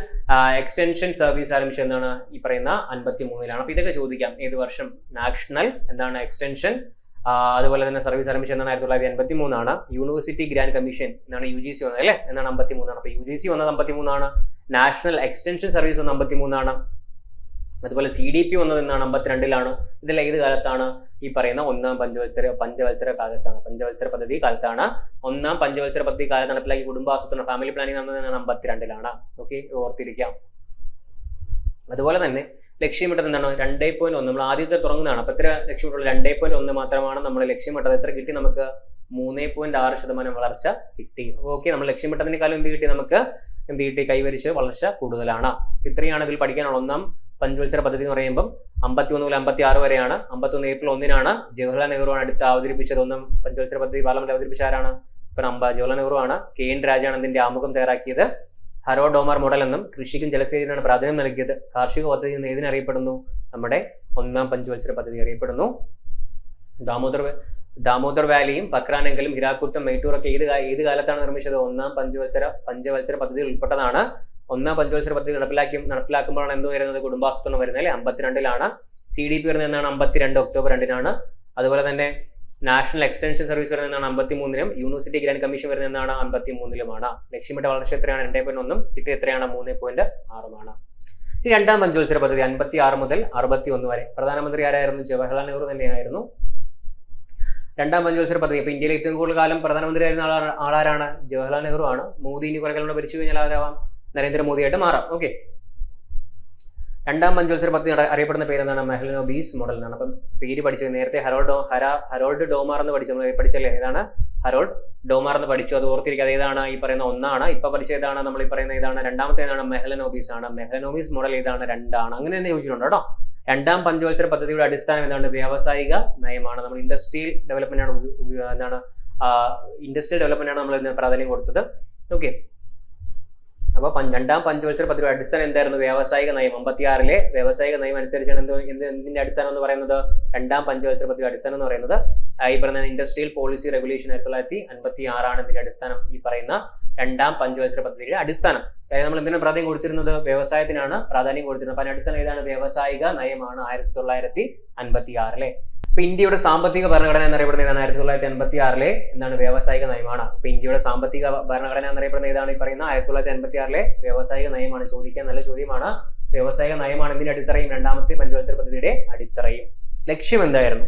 എക്സ്റ്റൻഷൻ സർവീസ് ആരംഭിച്ചത് എന്നാണ് ഈ പറയുന്ന 53-ലാണ്. അപ്പൊ ഇതൊക്കെ ചോദിക്കാം. ഏത് വർഷം? നാഷണൽ എന്താണ്? എക്സ്റ്റൻഷൻ അതുപോലെ തന്നെ സർവീസ് ആരംഭിച്ചത് എന്നാണ് 1953-ആണ്. യൂണിവേഴ്സിറ്റി ഗ്രാൻഡ് കമ്മീഷൻ എന്നാണ് UGC വന്നത് അല്ലേ? എന്നാണ് 53-ആണ്. അപ്പൊ UGC വന്നത് 53-ആണ്. നാഷണൽ എക്സ്റ്റൻഷൻ സർവീസ് വന്നത് 53-ആണ്. അതുപോലെ CDP വന്നത് എന്നാണ് 52-ലാണ്. ഇതെല്ലാം ഏത് കാലത്താണ്? ഈ പറയുന്ന ഒന്നാം പഞ്ചവത്സര കാലത്താണ്. പഞ്ചവത്സര പദ്ധതി കാലത്താണ്. ഒന്നാം പഞ്ചവത്സര പദ്ധതി കാലത്ത് നടപ്പിലാക്കി കുടുംബാസൂത്രണ ഫാമിലി പ്ലാനിംഗ് നടന്നത് 52-ലാണ്. ഓക്കെ, ഓർത്തിരിക്കാം. അതുപോലെ തന്നെ ലക്ഷ്യമിട്ടത് എന്താണ്? 2.1. നമ്മൾ ആദ്യത്തെ തുടങ്ങുന്നതാണ്. അപ്പൊ എത്ര ലക്ഷ്യമിട്ടുള്ളത്? 2.1 മാത്രമാണ് നമ്മൾ ലക്ഷ്യമിട്ടത്. എത്ര കിട്ടി നമുക്ക്? 3.6% വളർച്ച കിട്ടി. ഓക്കെ, നമ്മൾ ലക്ഷ്യമിട്ടതിനേക്കാളും എന്ത് കിട്ടി? നമുക്ക് എന്ത് കിട്ടി? കൈവരിച്ച് വളർച്ച കൂടുതലാണ്. ഇത്രയാണ് ഇതിൽ പഠിക്കാനുള്ള. ഒന്നാം പഞ്ചവത്സര പദ്ധതി എന്ന് പറയുമ്പോൾ 51 മുതൽ 56 വരെയാണ്. 51 ഏപ്രിൽ 1-നാണ്. ജവഹർലാൽ നെഹ്റു ആണ് അടുത്ത് അവതരിപ്പിച്ചത്. ഒന്നാം പഞ്ചവത്സര പദ്ധതി പാർലമെന്റ് അവതരിപ്പിച്ച ആരാണ്? ജവഹർലാൽ നെഹ്റു ആണ്. KN രാജാണ് ഇതിന്റെ ആമുഖം തയ്യാറാക്കിയത്. ഹരോ ഡോമാർ മോഡൽ എന്നും കൃഷിക്കും ജലസേചനമാണ് പ്രാധാന്യം നൽകിയത്. കാർഷിക പദ്ധതി എന്ന് ഏതിനറിയപ്പെടുന്നു? നമ്മുടെ ഒന്നാം പഞ്ചവത്സര പദ്ധതി അറിയപ്പെടുന്നു. ദാമോദർ വാലിയും പക്രാനങ്കലും ഹിരാക്കുട്ടും മേട്ടൂറൊക്കെ ഏത് കാലത്താണ് നിർമ്മിച്ചത്? ഒന്നാം പഞ്ചവത്സര പദ്ധതിയിൽ ഉൾപ്പെട്ടതാണ്. ഒന്നാം പഞ്ചവത്സര പദ്ധതി നടപ്പിലാക്കുമ്പോഴാണ് എന്ത് വരുന്നത്? കുടുംബാസൂത്രണം വരുന്നത് അല്ലെ? 52-ലാണ്. CDP വരുന്നത് എന്നാണ്? 52 ഒക്ടോബർ 2-നാണ്. അതുപോലെ തന്നെ നാഷണൽ എക്സ്റ്റൻഷൻ സർവീസ് വരുന്നത് എന്നാണ്? 53-നും. യൂണിവേഴ്സിറ്റി ഗ്രാൻഡ് കമ്മീഷൻ വരുന്നത് എന്നാണ്? 53-ലുമാണ്. ലക്ഷ്യമിട്ട വളർച്ച എത്രയാണ്? 2.1-ഉം. കിട്ടിയ എത്രയാണ്? 3.6-മാണ്. ഈ രണ്ടാം പഞ്ചവത്സര പദ്ധതി 56 മുതൽ 61 വരെ പ്രധാനമന്ത്രി ആരായിരുന്നു? ജവഹർലാൽ നെഹ്റു തന്നെയായിരുന്നു. രണ്ടാം പഞ്ചവത്സര പദ്ധതി. അപ്പൊ ഇന്ത്യയിലെ ഏറ്റവും കൂടുതൽ കാലം പ്രധാനമന്ത്രി ആയിരുന്ന ആളാരാണ്? ജവഹർലാൽ നെഹ്റു ആണ്. മോദി ഇനി കുറെ കാലം ഭരിച്ചു കഴിഞ്ഞാൽ ആരാവാം? നരേന്ദ്രമോദിയായിട്ട് മാറാം. ഓക്കെ. രണ്ടാം പഞ്ചവത്സര പദ്ധതി അറിയപ്പെടുന്ന പേര് എന്താണ്? മെഹ്ലനോബിസ് മോഡൽ എന്നാണ്. അപ്പം പേര് പഠിച്ചത് നേരത്തെ ഹരോൾഡ് ഡോമാർ എന്ന് പഠിച്ചല്ലേ? ഏതാണ്? ഹരോൾഡ് ഡോമാർ എന്ന് പഠിച്ചു. അത് ഓർത്തിരിക്കുക. ഏതാണ്? ഈ പറയുന്ന ഒന്നാണ്. ഇപ്പൊ പഠിച്ച ഏതാണ്? നമ്മൾ ഈ പറയുന്ന ഏതാണ്? രണ്ടാമത്തെ ഏതാണ്? മെഹ്ലനോബിസ് ആണ്. മെഹ്ലനോബിസ് മോഡൽ ഏതാണ്? 2-ആണ്. അങ്ങനെ തന്നെ ചോദിച്ചിട്ടുണ്ട് കേട്ടോ. രണ്ടാം പഞ്ചവത്സര പദ്ധതിയുടെ അടിസ്ഥാനം എന്താണ്? വ്യാവസായിക നയമാണ്. നമ്മൾ ഇൻഡസ്ട്രിയൽ ഡെവലപ്മെന്റ് ആണ് ഇൻഡസ്ട്രിയൽ ഡെവലപ്മെന്റ് ആണ് നമ്മൾ ഇതിന് പ്രാധാന്യം കൊടുത്തത്. ഓക്കെ. അപ്പൊ രണ്ടാം പഞ്ചവത്സര പദ്ധതിയുടെ അടിസ്ഥാനം എന്തായിരുന്നു? വ്യാവസായിക നയം. 56-ലെ വ്യാവസായിക നയം അനുസരിച്ചാണ് എന്തിന്റെ അടിസ്ഥാനം എന്ന് പറയുന്നത്? രണ്ടാം പഞ്ചവത്സര പദ്ധതിയുടെ അടിസ്ഥാനം എന്ന് പറയുന്നത് ഈ പറയുന്ന ഇൻഡസ്ട്രിയൽ പോളിസി റെഗുലേഷൻ 1956-ആണ് ഇതിന്റെ അടിസ്ഥാനം. ഈ പറയുന്ന രണ്ടാം പഞ്ചവത്സര പദ്ധതിയുടെ അടിസ്ഥാനം. അതായത് നമ്മൾ എന്തിനാണ് പ്രാധാന്യം കൊടുത്തിരുന്നത്? വ്യവസായത്തിനാണ് പ്രാധാന്യം കൊടുത്തിരുന്നത്. അപ്പൊ അതിന്റെ അടിസ്ഥാനം ഏതാണ്? വ്യാവസായിക നയമാണ് 1956-ലെ. അപ്പൊ ഇന്ത്യയുടെ സാമ്പത്തിക ഭരണഘടന എന്നറിയപ്പെടുന്ന ഏതാണ്? 1956-ലെ എന്താണ്? വ്യാവസായിക നയമാണ്. അപ്പൊ ഇന്ത്യയുടെ സാമ്പത്തിക ഭരണഘടന എന്നറിയപ്പെടുന്ന ഏതാണ്? ഈ പറയുന്ന 1956-ലെ വ്യാവസായിക നയമാണ്. ചോദിക്കാൻ നല്ല ചോദ്യമാണ്. വ്യാവസായിക നയമാണ് എന്തിന്റെ അടിത്തറയും? രണ്ടാമത്തെ പഞ്ചവത്സര പദ്ധതിയുടെ അടിത്തറയും. ലക്ഷ്യം എന്തായിരുന്നു?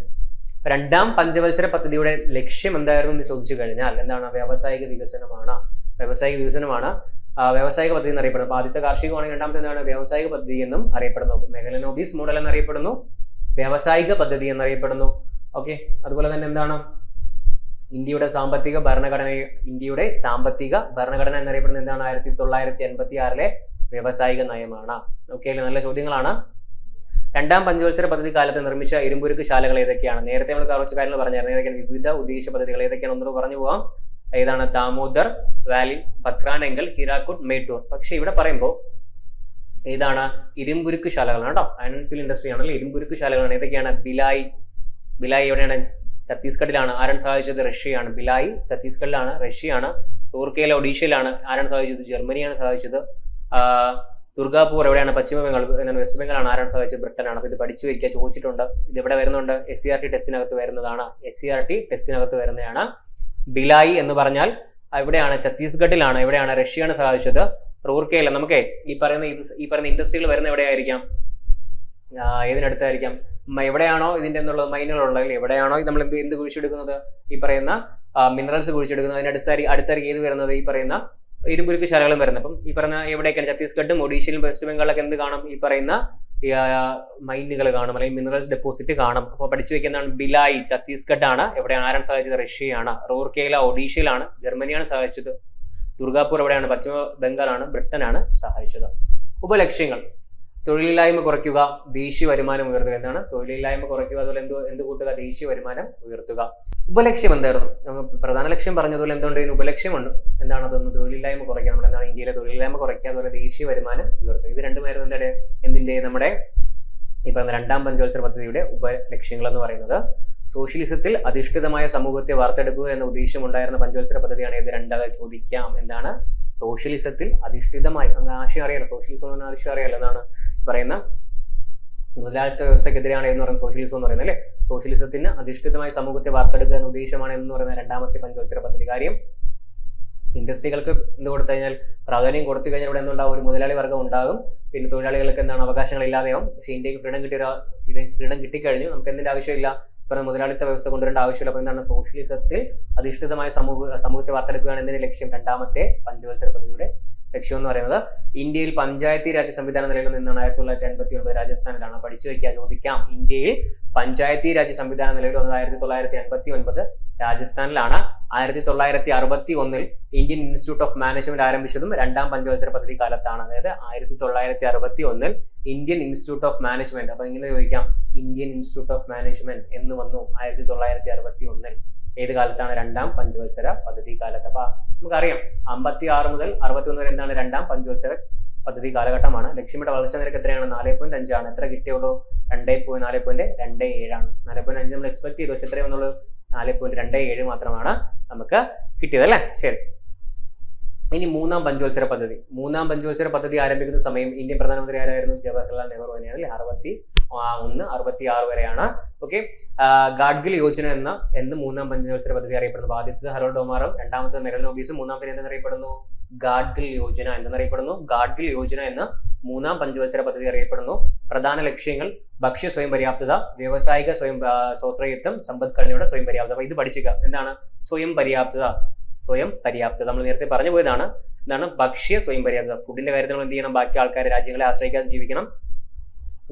രണ്ടാം പഞ്ചവത്സര പദ്ധതിയുടെ ലക്ഷ്യം എന്തായിരുന്നു എന്ന് ചോദിച്ചു കഴിഞ്ഞാൽ എന്താണ്? വ്യാവസായിക വികസനമാണ്. വ്യാവസായിക പദ്ധതി എന്നറിയപ്പെടുന്നു. അപ്പൊ ആദ്യത്തെ കാർഷികമാണെങ്കിൽ രണ്ടാമത്തെ എന്താണ്? വ്യാവസായിക പദ്ധതി എന്നും അറിയപ്പെടുന്നു. മെഹ്ലനോബിസ് മോഡൽ എന്നറിയപ്പെടുന്നു, വ്യാവസായിക പദ്ധതി എന്നറിയപ്പെടുന്നു. ഓക്കെ. അതുപോലെ തന്നെ എന്താണ്? ഇന്ത്യയുടെ സാമ്പത്തിക ഭരണഘടന എന്നറിയപ്പെടുന്നത് എന്താണ്? 1956-ലെ വ്യാവസായിക നയമാണ്. ഓക്കെ അല്ലേ? നല്ല ചോദ്യങ്ങളാണ്. രണ്ടാം പഞ്ചവത്സര പദ്ധതി കാലത്ത് നിർമ്മിച്ച ഇരുമ്പുരുക്ക് ശാലകൾ ഏതൊക്കെയാണ്? നേരത്തെ നമ്മൾ കുറച്ച് കാര്യങ്ങൾ പറഞ്ഞായിരുന്നു. ഏതൊക്കെയാണ്? വിവിധ ഉദ്ദേശ പദ്ധതികൾ ഏതൊക്കെയാണ്? ഒന്നുകൂടെ പറഞ്ഞു പോവാം. ഏതാണ്? ദാമോദർ വാലി, പക്രാനങ്കൽ, ഹിരാക്കുഡ്, മേട്ടൂർ. പക്ഷെ ഇവിടെ പറയുമ്പോൾ ഏതാണ്? ഇരുമ്പുരുക്ക് ശാലകളാണ് കേട്ടോ. അയൺ ആൻഡ് സ്റ്റീൽ ഇൻഡസ്ട്രി ആണല്ലോ. ഇരുമ്പുരുക്ക് ശാലകളാണ്. ഏതൊക്കെയാണ്? ബിലായി എവിടെയാണ്? ഛത്തീസ്ഗഡിലാണ്. ആരാണ് സഹായിച്ചത്? റഷ്യയാണ്. ബിലായി ഛത്തീസ്ഗഡിലാണ്, റഷ്യയാണ്. റൂർക്കേല ഒഡീഷയിലാണ്. ആരാണ് സഹായിച്ചത്? ജർമ്മനിയാണ് സഹായിച്ചത്. ദുർഗാപൂർ എവിടെയാണ്? പശ്ചിമ ബംഗാൾ, വെസ്റ്റ് ബംഗാളാണ്. ആരാണ് സഹായിച്ചത്? ബ്രിട്ടനാണ്. അപ്പൊ ഇത് പഠിച്ചു വെക്കുക, ചോദിച്ചിട്ടുണ്ട്. ഇത് എവിടെ വരുന്നുണ്ട്? SCRT ടെസ്റ്റിനകത്ത് വരുന്നതാണ്. SCRT ടെസ്റ്റിനകത്ത് വരുന്നതാണ്. ബിലായി എന്ന് പറഞ്ഞാൽ എവിടെയാണ്? ഛത്തീസ്ഗഡിലാണ്. എവിടെയാണ്? റഷ്യയാണ് സഹായിച്ചത്. റൂർക്കേല നമുക്ക് ഈ പറയുന്ന ഇൻഡസ്ട്രികൾ വരുന്ന എവിടെയായിരിക്കാം? ഏതിനടുത്തായിരിക്കാം? എവിടെയാണോ ഇതിന്റെ എന്നുള്ളത് മൈനുകളുണ്ടെങ്കിൽ എവിടെയാണോ നമ്മൾ എന്ത് കുഴിച്ചെടുക്കുന്നത്? ഈ പറയുന്ന മിനറൽസ് കുഴിച്ചെടുക്കുന്നത് അതിന് അടുത്തായിരിക്കും ഏത് വരുന്നത്? ഈ പറയുന്ന ഇരുമ്പുരുക്ക് ശാലകളും വരുന്നത്. അപ്പം ഈ പറയുന്ന എവിടെയൊക്കെയാണ്? ഛത്തീസ്ഗഡും ഒഡീഷയിലും വെസ്റ്റ് ബംഗാളിലൊക്കെ എന്ത് കാണും? ഈ പറയുന്ന മൈനുകൾ കാണും, അല്ലെങ്കിൽ മിനറൽസ് ഡെപ്പോസിറ്റ് കാണും. അപ്പോൾ പഠിച്ചു വെക്കുന്നതാണ്. ബിലായി ഛത്തീസ്ഗഡ് ആണ്. എവിടെയാണ്? ആരാണ് സഹായിച്ചത്? റഷ്യയാണ്. റൂർക്കേല ഒഡീഷയിലാണ്, ജർമ്മനിയാണ് സഹായിച്ചത്. ദുർഗാപൂർ എവിടെയാണ്? പശ്ചിമ ബംഗാളാണ്, ബ്രിട്ടനാണ് സഹായിച്ചത്. ഉപലക്ഷ്യങ്ങൾ: തൊഴിലില്ലായ്മ കുറയ്ക്കുക, ദേശീയ വരുമാനം ഉയർത്തുക. എന്താണ്? തൊഴിലില്ലായ്മ കുറയ്ക്കുക, അതുപോലെ എന്ത് കൂട്ടുക? ദേശീയ വരുമാനം ഉയർത്തുക. ഉപലക്ഷ്യം എന്തായിരുന്നു? നമുക്ക് പ്രധാന ലക്ഷ്യം പറഞ്ഞതുപോലെ എന്തുകൊണ്ട് ഇതിന് ഉപലക്ഷ്യമുണ്ട്? എന്താണ് അതൊന്ന്? തൊഴിലില്ലായ്മ കുറയ്ക്കുക. നമ്മുടെ എന്താണ്? ഇന്ത്യയിലെ തൊഴിലില്ലായ്മ കുറയ്ക്കുക, അതുപോലെ ദേശീയ വരുമാനം ഉയർത്തുക. ഇത് രണ്ടുമായിരുന്നു എന്തിന്റെ നമ്മുടെ ഈ പറഞ്ഞ രണ്ടാം പഞ്ചവത്സര പദ്ധതിയുടെ ഉപലക്ഷ്യങ്ങൾ എന്ന് പറയുന്നത്. സോഷ്യലിസത്തിൽ അധിഷ്ഠിതമായ സമൂഹത്തെ വാർത്തെടുക്കുക എന്ന ഉദ്ദേശം ഉണ്ടായിരുന്ന പഞ്ചവത്സര പദ്ധതിയാണ് ഇത്. രണ്ടാമത് ചോദിക്കാം. എന്താണ്? സോഷ്യലിസത്തിൽ അധിഷ്ഠിതമായി. നമുക്ക് ആശയം അറിയാലോ, സോഷ്യലിസം എന്ന ആശയം അറിയാലോ. എന്താണ് പറയുന്ന? മുതലാളിത്ത വ്യവസ്ഥക്കെതിരെയാണ് എന്ന് പറയുന്നത് സോഷ്യലിസം എന്ന് പറയുന്നത് അല്ലെ. സോഷ്യലിസത്തിന് അധിഷ്ഠിതമായ സമൂഹത്തെ വാർത്തെടുക്കുക എന്ന ഉദ്ദേശമാണ് എന്ന് പറയുന്ന രണ്ടാമത്തെ പഞ്ചവത്സര പദ്ധതി. കാര്യം ഇൻഡസ്ട്രികൾക്ക് എന്ത് കൊടുത്തു കഴിഞ്ഞാൽ, പ്രാധാന്യം കൊടുത്തു കഴിഞ്ഞാൽ ഇവിടെ എന്തുണ്ടാവും? ഒരു മുതലാളി വർഗ്ഗം ഉണ്ടാകും. പിന്നെ തൊഴിലാളികൾക്ക് എന്താണ്? അവകാശങ്ങൾ ഇല്ലാതെയാവും. പക്ഷേ ഇന്ത്യക്ക് ഫ്രീഡം കിട്ടിക്കഴിഞ്ഞു. നമുക്ക് എന്തിന്റെ ആവശ്യമില്ല? ഇപ്പം മുതലാളിത്ത വ്യവസ്ഥ കൊണ്ടുവരേണ്ട ആവശ്യമില്ല. അപ്പോൾ എന്താണ്? സോഷ്യലിസത്തിൽ അധിഷ്ഠിതമായ സമൂഹത്തെ വാർത്തെടുക്കുകയാണ് എന്തിന്റെ ലക്ഷ്യം? രണ്ടാമത്തെ പഞ്ചവത്സര പദ്ധതിയുടെ ലക്ഷ്യം എന്ന് പറയുന്നത്. ഇന്ത്യയിൽ പഞ്ചായത്തി രാജ് സംവിധാനം നിലവിൽ നിന്നാണ് 1959 രാജസ്ഥാനിലാണ്. പഠിച്ചു വയ്ക്കുക, ചോദിക്കാം. ഇന്ത്യയിൽ പഞ്ചായത്തി രാജ് സംവിധാനം നിലവിൽ വന്നത് 1959 രാജസ്ഥാനിലാണ്. 1961 ഇന്ത്യൻ ഇൻസ്റ്റിറ്റ്യൂട്ട് ഓഫ് മാനേജ്മെന്റ് ആരംഭിച്ചതും രണ്ടാം പഞ്ചവത്സര പദ്ധതി കാലത്താണ്. അതായത് 1961 ഇന്ത്യൻ ഇൻസ്റ്റിറ്റ്യൂട്ട് ഓഫ് മാനേജ്മെന്റ്. അപ്പൊ ഇങ്ങനെ ചോദിക്കാം, ഇന്ത്യൻ ഇൻസ്റ്റിറ്റ്യൂട്ട് ഓഫ് മാനേജ്മെന്റ് എന്ന് വന്നു 1961. ഏത് കാലത്താണ്? രണ്ടാം പഞ്ചവത്സര പദ്ധതി കാലത്ത്. അപ്പൊ നമുക്കറിയാം 56 മുതൽ 61 വരെ എന്താണ്? രണ്ടാം പഞ്ചവത്സര പദ്ധതി കാലഘട്ടമാണ്. ലക്ഷ്യമിട്ട വളർച്ചാ നിരക്ക് എത്രയാണ്? 4.5 ആണ്. എത്ര കിട്ടിയുള്ളൂ? 4.27 ആണ്. 4.5 നമ്മൾ എക്സ്പെക്ട് ചെയ്തു, പക്ഷെ എത്രയും വന്നുള്ളൂ? 4.27 മാത്രമാണ് നമുക്ക് കിട്ടിയത് അല്ലേ? ശരി. ഇനി മൂന്നാം പഞ്ചവത്സര പദ്ധതി. മൂന്നാം പഞ്ചവത്സര പദ്ധതി ആരംഭിക്കുന്ന സമയം ഇന്ത്യൻ പ്രധാനമന്ത്രി ആരായിരുന്നു? ജവഹർലാൽ നെഹ്റു തന്നെയാണ് അല്ലെ? 61-66 വരെയാണ്. ഓക്കെ. ഗാഡ്ഗിൽ യോജന എന്ന് മൂന്നാം പഞ്ചവത്സര പദ്ധതി അറിയപ്പെടുന്നു. ആദ്യത്തേത് ഹറോൾഡ് ഒമാറും, രണ്ടാമത്തേത് മെറൽ നോബീസും, മൂന്നാമത്തേത് എന്തെന്നറിയപ്പെടുന്നു? ഗാഡ്ഗിൽ യോജന എന്തെന്നറിയപ്പെടുന്നു? ഗാഡ്ഗിൽ യോജന എന്ന മൂന്നാം പഞ്ചവത്സര പദ്ധതി അറിയപ്പെടുന്നു. പ്രധാന ലക്ഷ്യങ്ങൾ ഭക്ഷ്യ സ്വയം പര്യാപ്തത, വ്യാവസായിക സ്വാശ്രയത്വം, സമ്പദ്ഘടനയുടെ സ്വയം പര്യാപ്തത. അപ്പൊ ഇത് പഠിക്കുക. എന്താണ് സ്വയം പര്യാപ്തത? സ്വയം പര്യാപ്തത നമ്മൾ നേരത്തെ പറഞ്ഞു പോയതാണ്. എന്താണ് ഭക്ഷ്യ സ്വയം പര്യാപ്തത? ഫുഡിന്റെ കാര്യത്തിൽ നമ്മൾ എന്ത് ചെയ്യണം? ബാക്കി ആൾക്കാർ രാജ്യങ്ങളെ ആശ്രയിക്കാതെ ജീവിക്കണം.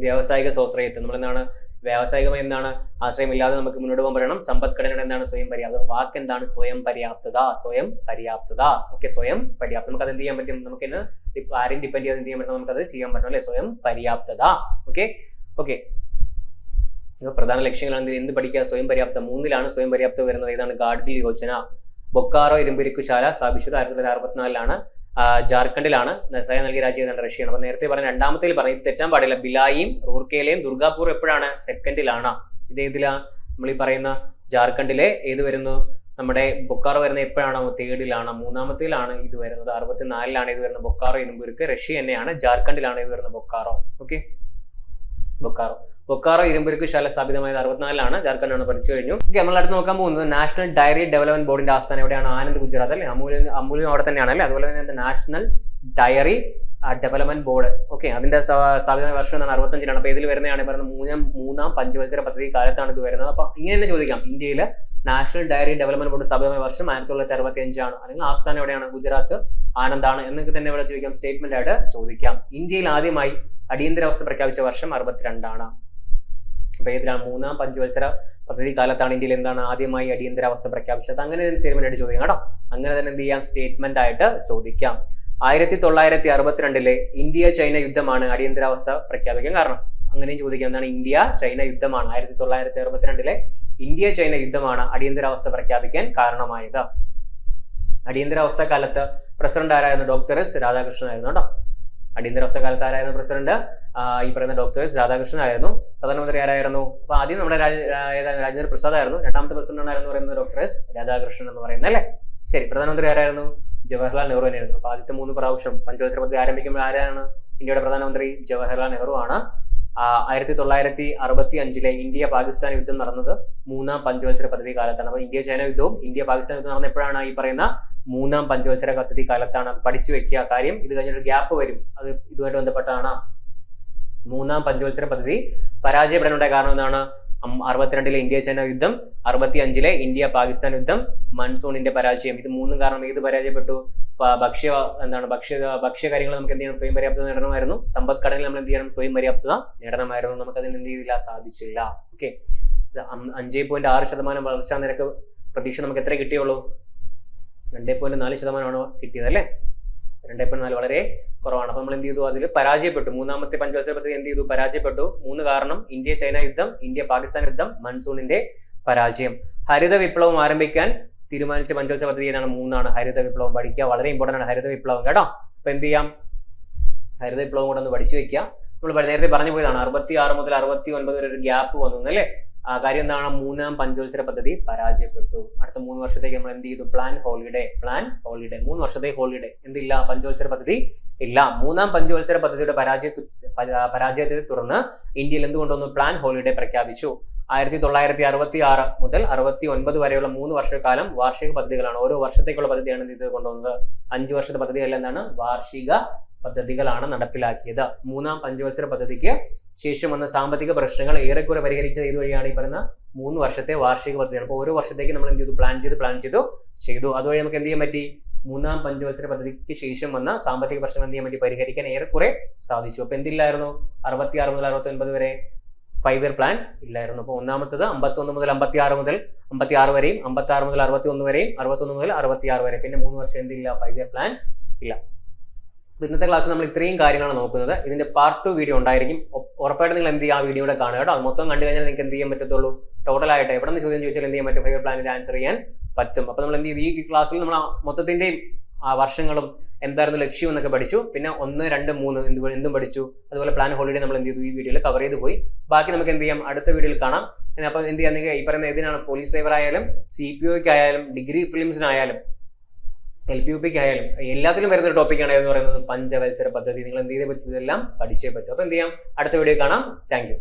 വ്യാവസായിക സ്വാശ്രയത്വം, നമ്മൾ എന്താണ് വ്യാവസായികമായി എന്താണ് ആശ്രയമില്ലാതെ നമുക്ക് മുന്നോട്ട് പോകാൻ പറയണം. സമ്പദ്ഘടന എന്താണ്? സ്വയം പര്യാപ്തത. വാക്ക് എന്താണ്? സ്വയം പര്യാപ്തത. സ്വയം പര്യാപ്തത. ഓക്കെ, സ്വയം പര്യാപ്തത. നമുക്ക് അത് എന്ത് ചെയ്യാൻ പറ്റും? നമുക്കിന്ന് ആരെയും ഡിപ്പെൻഡ് ചെയ്യാതെ എന്ത് ചെയ്യാൻ പറ്റും? നമുക്കത് ചെയ്യാൻ പറ്റും അല്ലെ? സ്വയം പര്യാപ്തത. ഓക്കെ. പ്രധാന ലക്ഷ്യങ്ങളാണ് എന്ത് പഠിക്കുക? സ്വയം പര്യാപ്തത. 3ലാണ് സ്വയം പര്യാപ്തത വരുന്നത്. ഏതാണ്? ഗാഡ്ഗിൽ യോജന. ബൊക്കാറോ ഇരുമ്പുരുക്കുശാല സ്ഥാപിച്ചത് 1964ലാണ്. ജാർഖണ്ഡിലാണ്. സ്വയം നൽകിയ രാജ്യം റഷ്യയാണ്. അപ്പൊ നേരത്തെ പറഞ്ഞ രണ്ടാമത്തേൽ പറഞ്ഞു, ഇത് തെറ്റാൻ പാടില്ല. ബിലായിയും റൂർക്കേലയും ദുർഗാപൂർ എപ്പോഴാണ്? സെക്കൻഡിലാണ്. ഇത് ഏതിലാ? നമ്മൾ ഈ പറയുന്ന ജാർഖണ്ഡിലെ ഏത് വരുന്നു? നമ്മുടെ ബൊക്കാറോ വരുന്നത് എപ്പോഴാണോ? 3ഡിലാണ്. മൂന്നാമത്തേലാണ് ഇത് വരുന്നത്. 64ലാണ് ഇത് വരുന്നത്. ബൊക്കാറോ ഇരുമ്പുരുക്ക് റഷ്യ തന്നെയാണ്. ജാർഖണ്ഡിലാണ് ഇത് വരുന്നത്. ബൊക്കാറോ. ഓക്കെ. ബൊക്കാറോ ഇരുമ്പുരുക്ക് ശാല സ്ഥാപിതമായത് 64ലാണ്. ജാർഖണ്ഡാണ്. പഠിച്ചു കഴിഞ്ഞു. ഓക്കെ. നമ്മൾ അടുത്ത് നോക്കാൻ പോകുന്നത് നാഷണൽ ഡയറി ഡെവലപ്മെന്റ് ബോർഡിന്റെ ആസ്ഥാനം എവിടെയാണ്? ആനന്ദ്, ഗുജറാത്ത് അല്ലെ? അമൂല്യം അവിടെ തന്നെയാണ് അല്ലെ? അതുപോലെ തന്നെ national dairy development board. Okay. അതിന്റെ സ്ഥാപിതമായ വർഷം എന്നാണ്? 65ലാണ്. അപ്പൊ ഇതിൽ വരുന്നതാണ് പറയുന്നത് മൂന്നാം പഞ്ചവത്സര പദ്ധതി കാലത്താണ് ഇത് വരുന്നത്. അപ്പൊ ഇങ്ങനെ തന്നെ ചോദിക്കാം. ഇന്ത്യയിലെ നാഷണൽ ഡയറി ഡെവലപ്മെന്റ് ബോർഡ് സ്ഥാപിതമായ വർഷം 1965 ആണ്. അല്ലെങ്കിൽ ആസ്ഥാനം എവിടെയാണ്? ഗുജറാത്ത്, ആനന്ദാണ് എന്നൊക്കെ തന്നെ ഇവിടെ ചോദിക്കാം. സ്റ്റേറ്റ്മെന്റ് ആയിട്ട് ചോദിക്കാം. ഇന്ത്യയിൽ ആദ്യമായി അടിയന്തരാവസ്ഥ പ്രഖ്യാപിച്ച വർഷം 62ആണ്. അപ്പൊ ഏതിലാണ്? മൂന്നാം പഞ്ചവത്സര പദ്ധതി കാലത്താണ് ഇന്ത്യയിൽ എന്താണ് ആദ്യമായി അടിയന്തരാവസ്ഥ പ്രഖ്യാപിച്ചത്. അങ്ങനെ തന്നെ സ്റ്റേറ്റ്മെന്റ് ആയിട്ട് ചോദിക്കാം കേട്ടോ. അങ്ങനെ തന്നെ എന്ത് ചെയ്യാം? സ്റ്റേറ്റ്മെന്റ് ആയിട്ട് ചോദിക്കാം. 1962 ഇന്ത്യ ചൈന യുദ്ധമാണ് അടിയന്തരാവസ്ഥ പ്രഖ്യാപിക്കാൻ കാരണം. അങ്ങനെയും ചോദിക്കാം. എന്താണ്? ഇന്ത്യ ചൈന യുദ്ധമാണ്. 1962 ഇന്ത്യ ചൈന യുദ്ധമാണ് അടിയന്തരാവസ്ഥ പ്രഖ്യാപിക്കാൻ കാരണമായത്. അടിയന്തരാവസ്ഥ കാലത്ത് പ്രസിഡന്റ് ആരായിരുന്നു? ഡോക്ടർ എസ് രാധാകൃഷ്ണൻ ആയിരുന്നു കേട്ടോ. അടിയന്തരാവസ്ഥ കാലത്ത് ആരായിരുന്നു പ്രസിഡന്റ്? ഈ പറയുന്ന ഡോക്ടർ എസ് രാധാകൃഷ്ണൻ ആയിരുന്നു. പ്രധാനമന്ത്രി ആരായിരുന്നു? അപ്പൊ ആദ്യം നമ്മുടെ രാജേന്ദ്ര പ്രസാദ് ആയിരുന്നു. രണ്ടാമത്തെ പ്രസിഡന്റ് ആരായിരുന്നു പറയുന്നത്? ഡോക്ടർ എസ് രാധാകൃഷ്ണൻ എന്ന് പറയുന്നത് അല്ലേ? ശരി. പ്രധാനമന്ത്രി ആരായിരുന്നു? ജവഹർലാൽ നെഹ്റു തന്നെയായിരുന്നു. അപ്പൊ ആദ്യത്തെ 3 പ്രാവശ്യം പഞ്ചവത്സര പദ്ധതി ആരംഭിക്കുമ്പോൾ ആരാണ് ഇന്ത്യയുടെ പ്രധാനമന്ത്രി? ജവഹർലാൽ നെഹ്റു ആണ്. 1965 ഇന്ത്യ പാകിസ്ഥാൻ യുദ്ധം നടന്നത് മൂന്നാം പഞ്ചവത്സര പദ്ധതി കാലത്താണ്. അപ്പൊ ഇന്ത്യ ചൈന യുദ്ധവും ഇന്ത്യ പാകിസ്ഥാൻ യുദ്ധം നടന്ന എപ്പോഴാണ്? ഈ പറയുന്ന മൂന്നാം പഞ്ചവത്സര പദ്ധതി കാലത്താണ്. അത് പഠിച്ചു വെക്കുക. കാര്യം ഇത് കഴിഞ്ഞൊരു ഗ്യാപ്പ് വരും. അത് ഇതുമായിട്ട് ബന്ധപ്പെട്ടാണ്. മൂന്നാം പഞ്ചവത്സര പദ്ധതി പരാജയപ്പെടാനുണ്ടായ കാരണം എന്താണ്? 62 ഇന്ത്യ ചൈന യുദ്ധം, 65 ഇന്ത്യ പാകിസ്ഥാൻ യുദ്ധം, മൺസൂണിന്റെ പരാജയം. ഇത് മൂന്നും കാരണം ഏത് പരാജയപ്പെട്ടു? ഭക്ഷ്യകാര്യങ്ങൾ നമുക്ക് എന്ത് ചെയ്യണം? സ്വയം പര്യാപ്തത നേടണമായിരുന്നു. സമ്പദ്ഘടനയിൽ നമ്മൾ എന്ത് ചെയ്യണം? സ്വയം പര്യാപ്തത നേടണമായിരുന്നു. നമുക്ക് അതിന് എന്ത് ചെയ്തില്ല? സാധിച്ചില്ല. ഓക്കെ. 5.6% വളർച്ചാ നിരക്ക് പ്രതീക്ഷ നമുക്ക് എത്ര കിട്ടിയുള്ളൂ? 2.4% കിട്ടിയത് അല്ലേ? 2.4 വളരെ കുറവാണ്. അപ്പൊ നമ്മൾ എന്ത് ചെയ്തു? അതിൽ പരാജയപ്പെട്ടു. മൂന്നാമത്തെ പഞ്ചവത്സര പദ്ധതി എന്ത് ചെയ്തു? പരാജയപ്പെട്ടു. 3 കാരണം: ഇന്ത്യ ചൈന യുദ്ധം, ഇന്ത്യ പാകിസ്ഥാൻ യുദ്ധം, മൺസൂണിന്റെ പരാജയം. ഹരിത വിപ്ലവം ആരംഭിക്കാൻ തീരുമാനിച്ച പഞ്ചവത്സര പദ്ധതി ഏതാണ്? 3ആണ്. ഹരിത വിപ്ലവം പഠിക്കുക. വളരെ ഇമ്പോർട്ടന്റ് ആണ് ഹരിത വിപ്ലവം കേട്ടോ. അപ്പൊ എന്ത് ചെയ്യാം? ഹരിത വിപ്ലവം കൂടെ ഒന്ന് പഠിച്ചു വെക്കുക. നമ്മൾ നേരത്തെ പറഞ്ഞു പോയതാണ് 66 മുതൽ 69 വരെ ഒരു ഗ്യാപ്പ് വന്നു അല്ലേ? ആ കാര്യം എന്താണ്? മൂന്നാം പഞ്ചവത്സര പദ്ധതി പരാജയപ്പെട്ടു. അടുത്ത 3 വർഷത്തേക്ക് നമ്മൾ എന്ത് ചെയ്തു? Plan holiday. 3 വർഷത്തേക്ക് ഹോളിഡേ. എന്തില്ല? പഞ്ചവത്സര പദ്ധതി ഇല്ല. മൂന്നാം പഞ്ചവത്സര പദ്ധതിയുടെ പരാജയത്തെ തുടർന്ന് ഇന്ത്യയിൽ എന്തുകൊണ്ടുവന്നു? പ്ലാൻ ഹോളിഡേ പ്രഖ്യാപിച്ചു. 1966 മുതൽ 69 വരെയുള്ള 3 വർഷക്കാലം വാർഷിക പദ്ധതികളാണ്. ഓരോ വർഷത്തേക്കുള്ള പദ്ധതിയാണ് ഇത് കൊണ്ടുവന്നത്. 5 വർഷത്തെ പദ്ധതിയല്ല. എന്താണ്? വാർഷിക പദ്ധതികളാണ് നടപ്പിലാക്കിയത്. മൂന്നാം പഞ്ചവത്സര പദ്ധതിക്ക് ശേഷം വന്ന സാമ്പത്തിക പ്രശ്നങ്ങൾ ഏറെക്കുറെ പരിഹരിച്ചത് ഇതുവഴിയാണ്. ഈ പറയുന്ന 3 വർഷത്തെ വാർഷിക പദ്ധതിയാണ്. അപ്പോൾ ഓരോ വർഷത്തേക്ക് നമ്മൾ എന്ത് ചെയ്തു? പ്ലാൻ ചെയ്തു. അതുവഴി നമുക്ക് എന്ത് ചെയ്യാൻ പറ്റി? മൂന്നാം പഞ്ചവത്സര പദ്ധതിക്ക് ശേഷം വന്ന സാമ്പത്തിക പ്രശ്നങ്ങൾ എന്ത് ചെയ്യാൻ പറ്റി? പരിഹരിക്കാൻ ഏറെക്കുറെ സാധിച്ചു. അപ്പൊ എന്തില്ലായിരുന്നു? 66 മുതൽ 69 വരെ 5 ഇയർ പ്ലാൻ ഇല്ലായിരുന്നു. അപ്പോൾ ഒന്നാമത്തത് 51 മുതൽ 56 വരെയും, 56 മുതൽ 61 വരെയും, 61 മുതൽ 66 വരെ. പിന്നെ 3 വർഷം എന്തില്ല? 5 ഇയർ പ്ലാൻ ഇല്ല. ഇന്നത്തെ ക്ലാസ്സിൽ നമ്മൾ ഇത്രയും കാര്യങ്ങളാണ് നോക്കുന്നത്. ഇതിന്റെ പാർട്ട് 2 വീഡിയോ ഉണ്ടായിരിക്കും. ഉറപ്പായിട്ടും നിങ്ങൾ എന്ത് ചെയ്യുക, ആ വീഡിയോയുടെ കാണുക കേട്ടോ. അത് മൊത്തം കണ്ടു കഴിഞ്ഞാൽ നിങ്ങൾക്ക് എന്ത് ചെയ്യാൻ പറ്റത്തുള്ളൂ, ടോട്ടലായിട്ട് എവിടെ നിന്ന് ചോദ്യം ചോദിച്ചാൽ എന്ത് ചെയ്യാൻ പറ്റും, 5 പ്ലാനിൽ ആൻസർ ചെയ്യാൻ പറ്റും. അപ്പോൾ നമ്മൾ എന്ത് ചെയ്യും, ഈ ക്ലാസ്സിൽ നമ്മൾ മൊത്തത്തിന്റെയും വർഷങ്ങളും എന്തായിരുന്നു ലക്ഷ്യം എന്നൊക്കെ പഠിച്ചു. പിന്നെ 1, 2, 3 എന്തും പഠിച്ചു. അതുപോലെ പ്ലാൻ ഹോളിഡേ നമ്മൾ എന്ത് ചെയ്തു, ഈ വീഡിയോയിൽ കവർ ചെയ്ത് പോയി. ബാക്കി നമുക്ക് എന്ത് ചെയ്യാം, അടുത്ത വീഡിയോയിൽ കാണാം. അപ്പോൾ എന്ത് ചെയ്യാം, നിങ്ങൾ ഈ പറയുന്ന ഏതിനാണ്, പോലീസ് ഡ്രൈവർ ആയാലും CPOക്ക് ആയാലും ഡിഗ്രി പ്രിലിംസിനായാലും LPUPക്ക് ആയാലും എല്ലാത്തിലും വരുന്ന ഒരു ടോപ്പിക്കാണ് എന്ന് പറയുന്നത് പഞ്ചവത്സര പദ്ധതി. നിങ്ങൾ എന്ത് ചെയ്തേ പറ്റും, ഇതെല്ലാം പഠിച്ചേ പറ്റും. അപ്പോൾ എന്ത് ചെയ്യാം, അടുത്ത വീഡിയോ കാണാം. Thank you.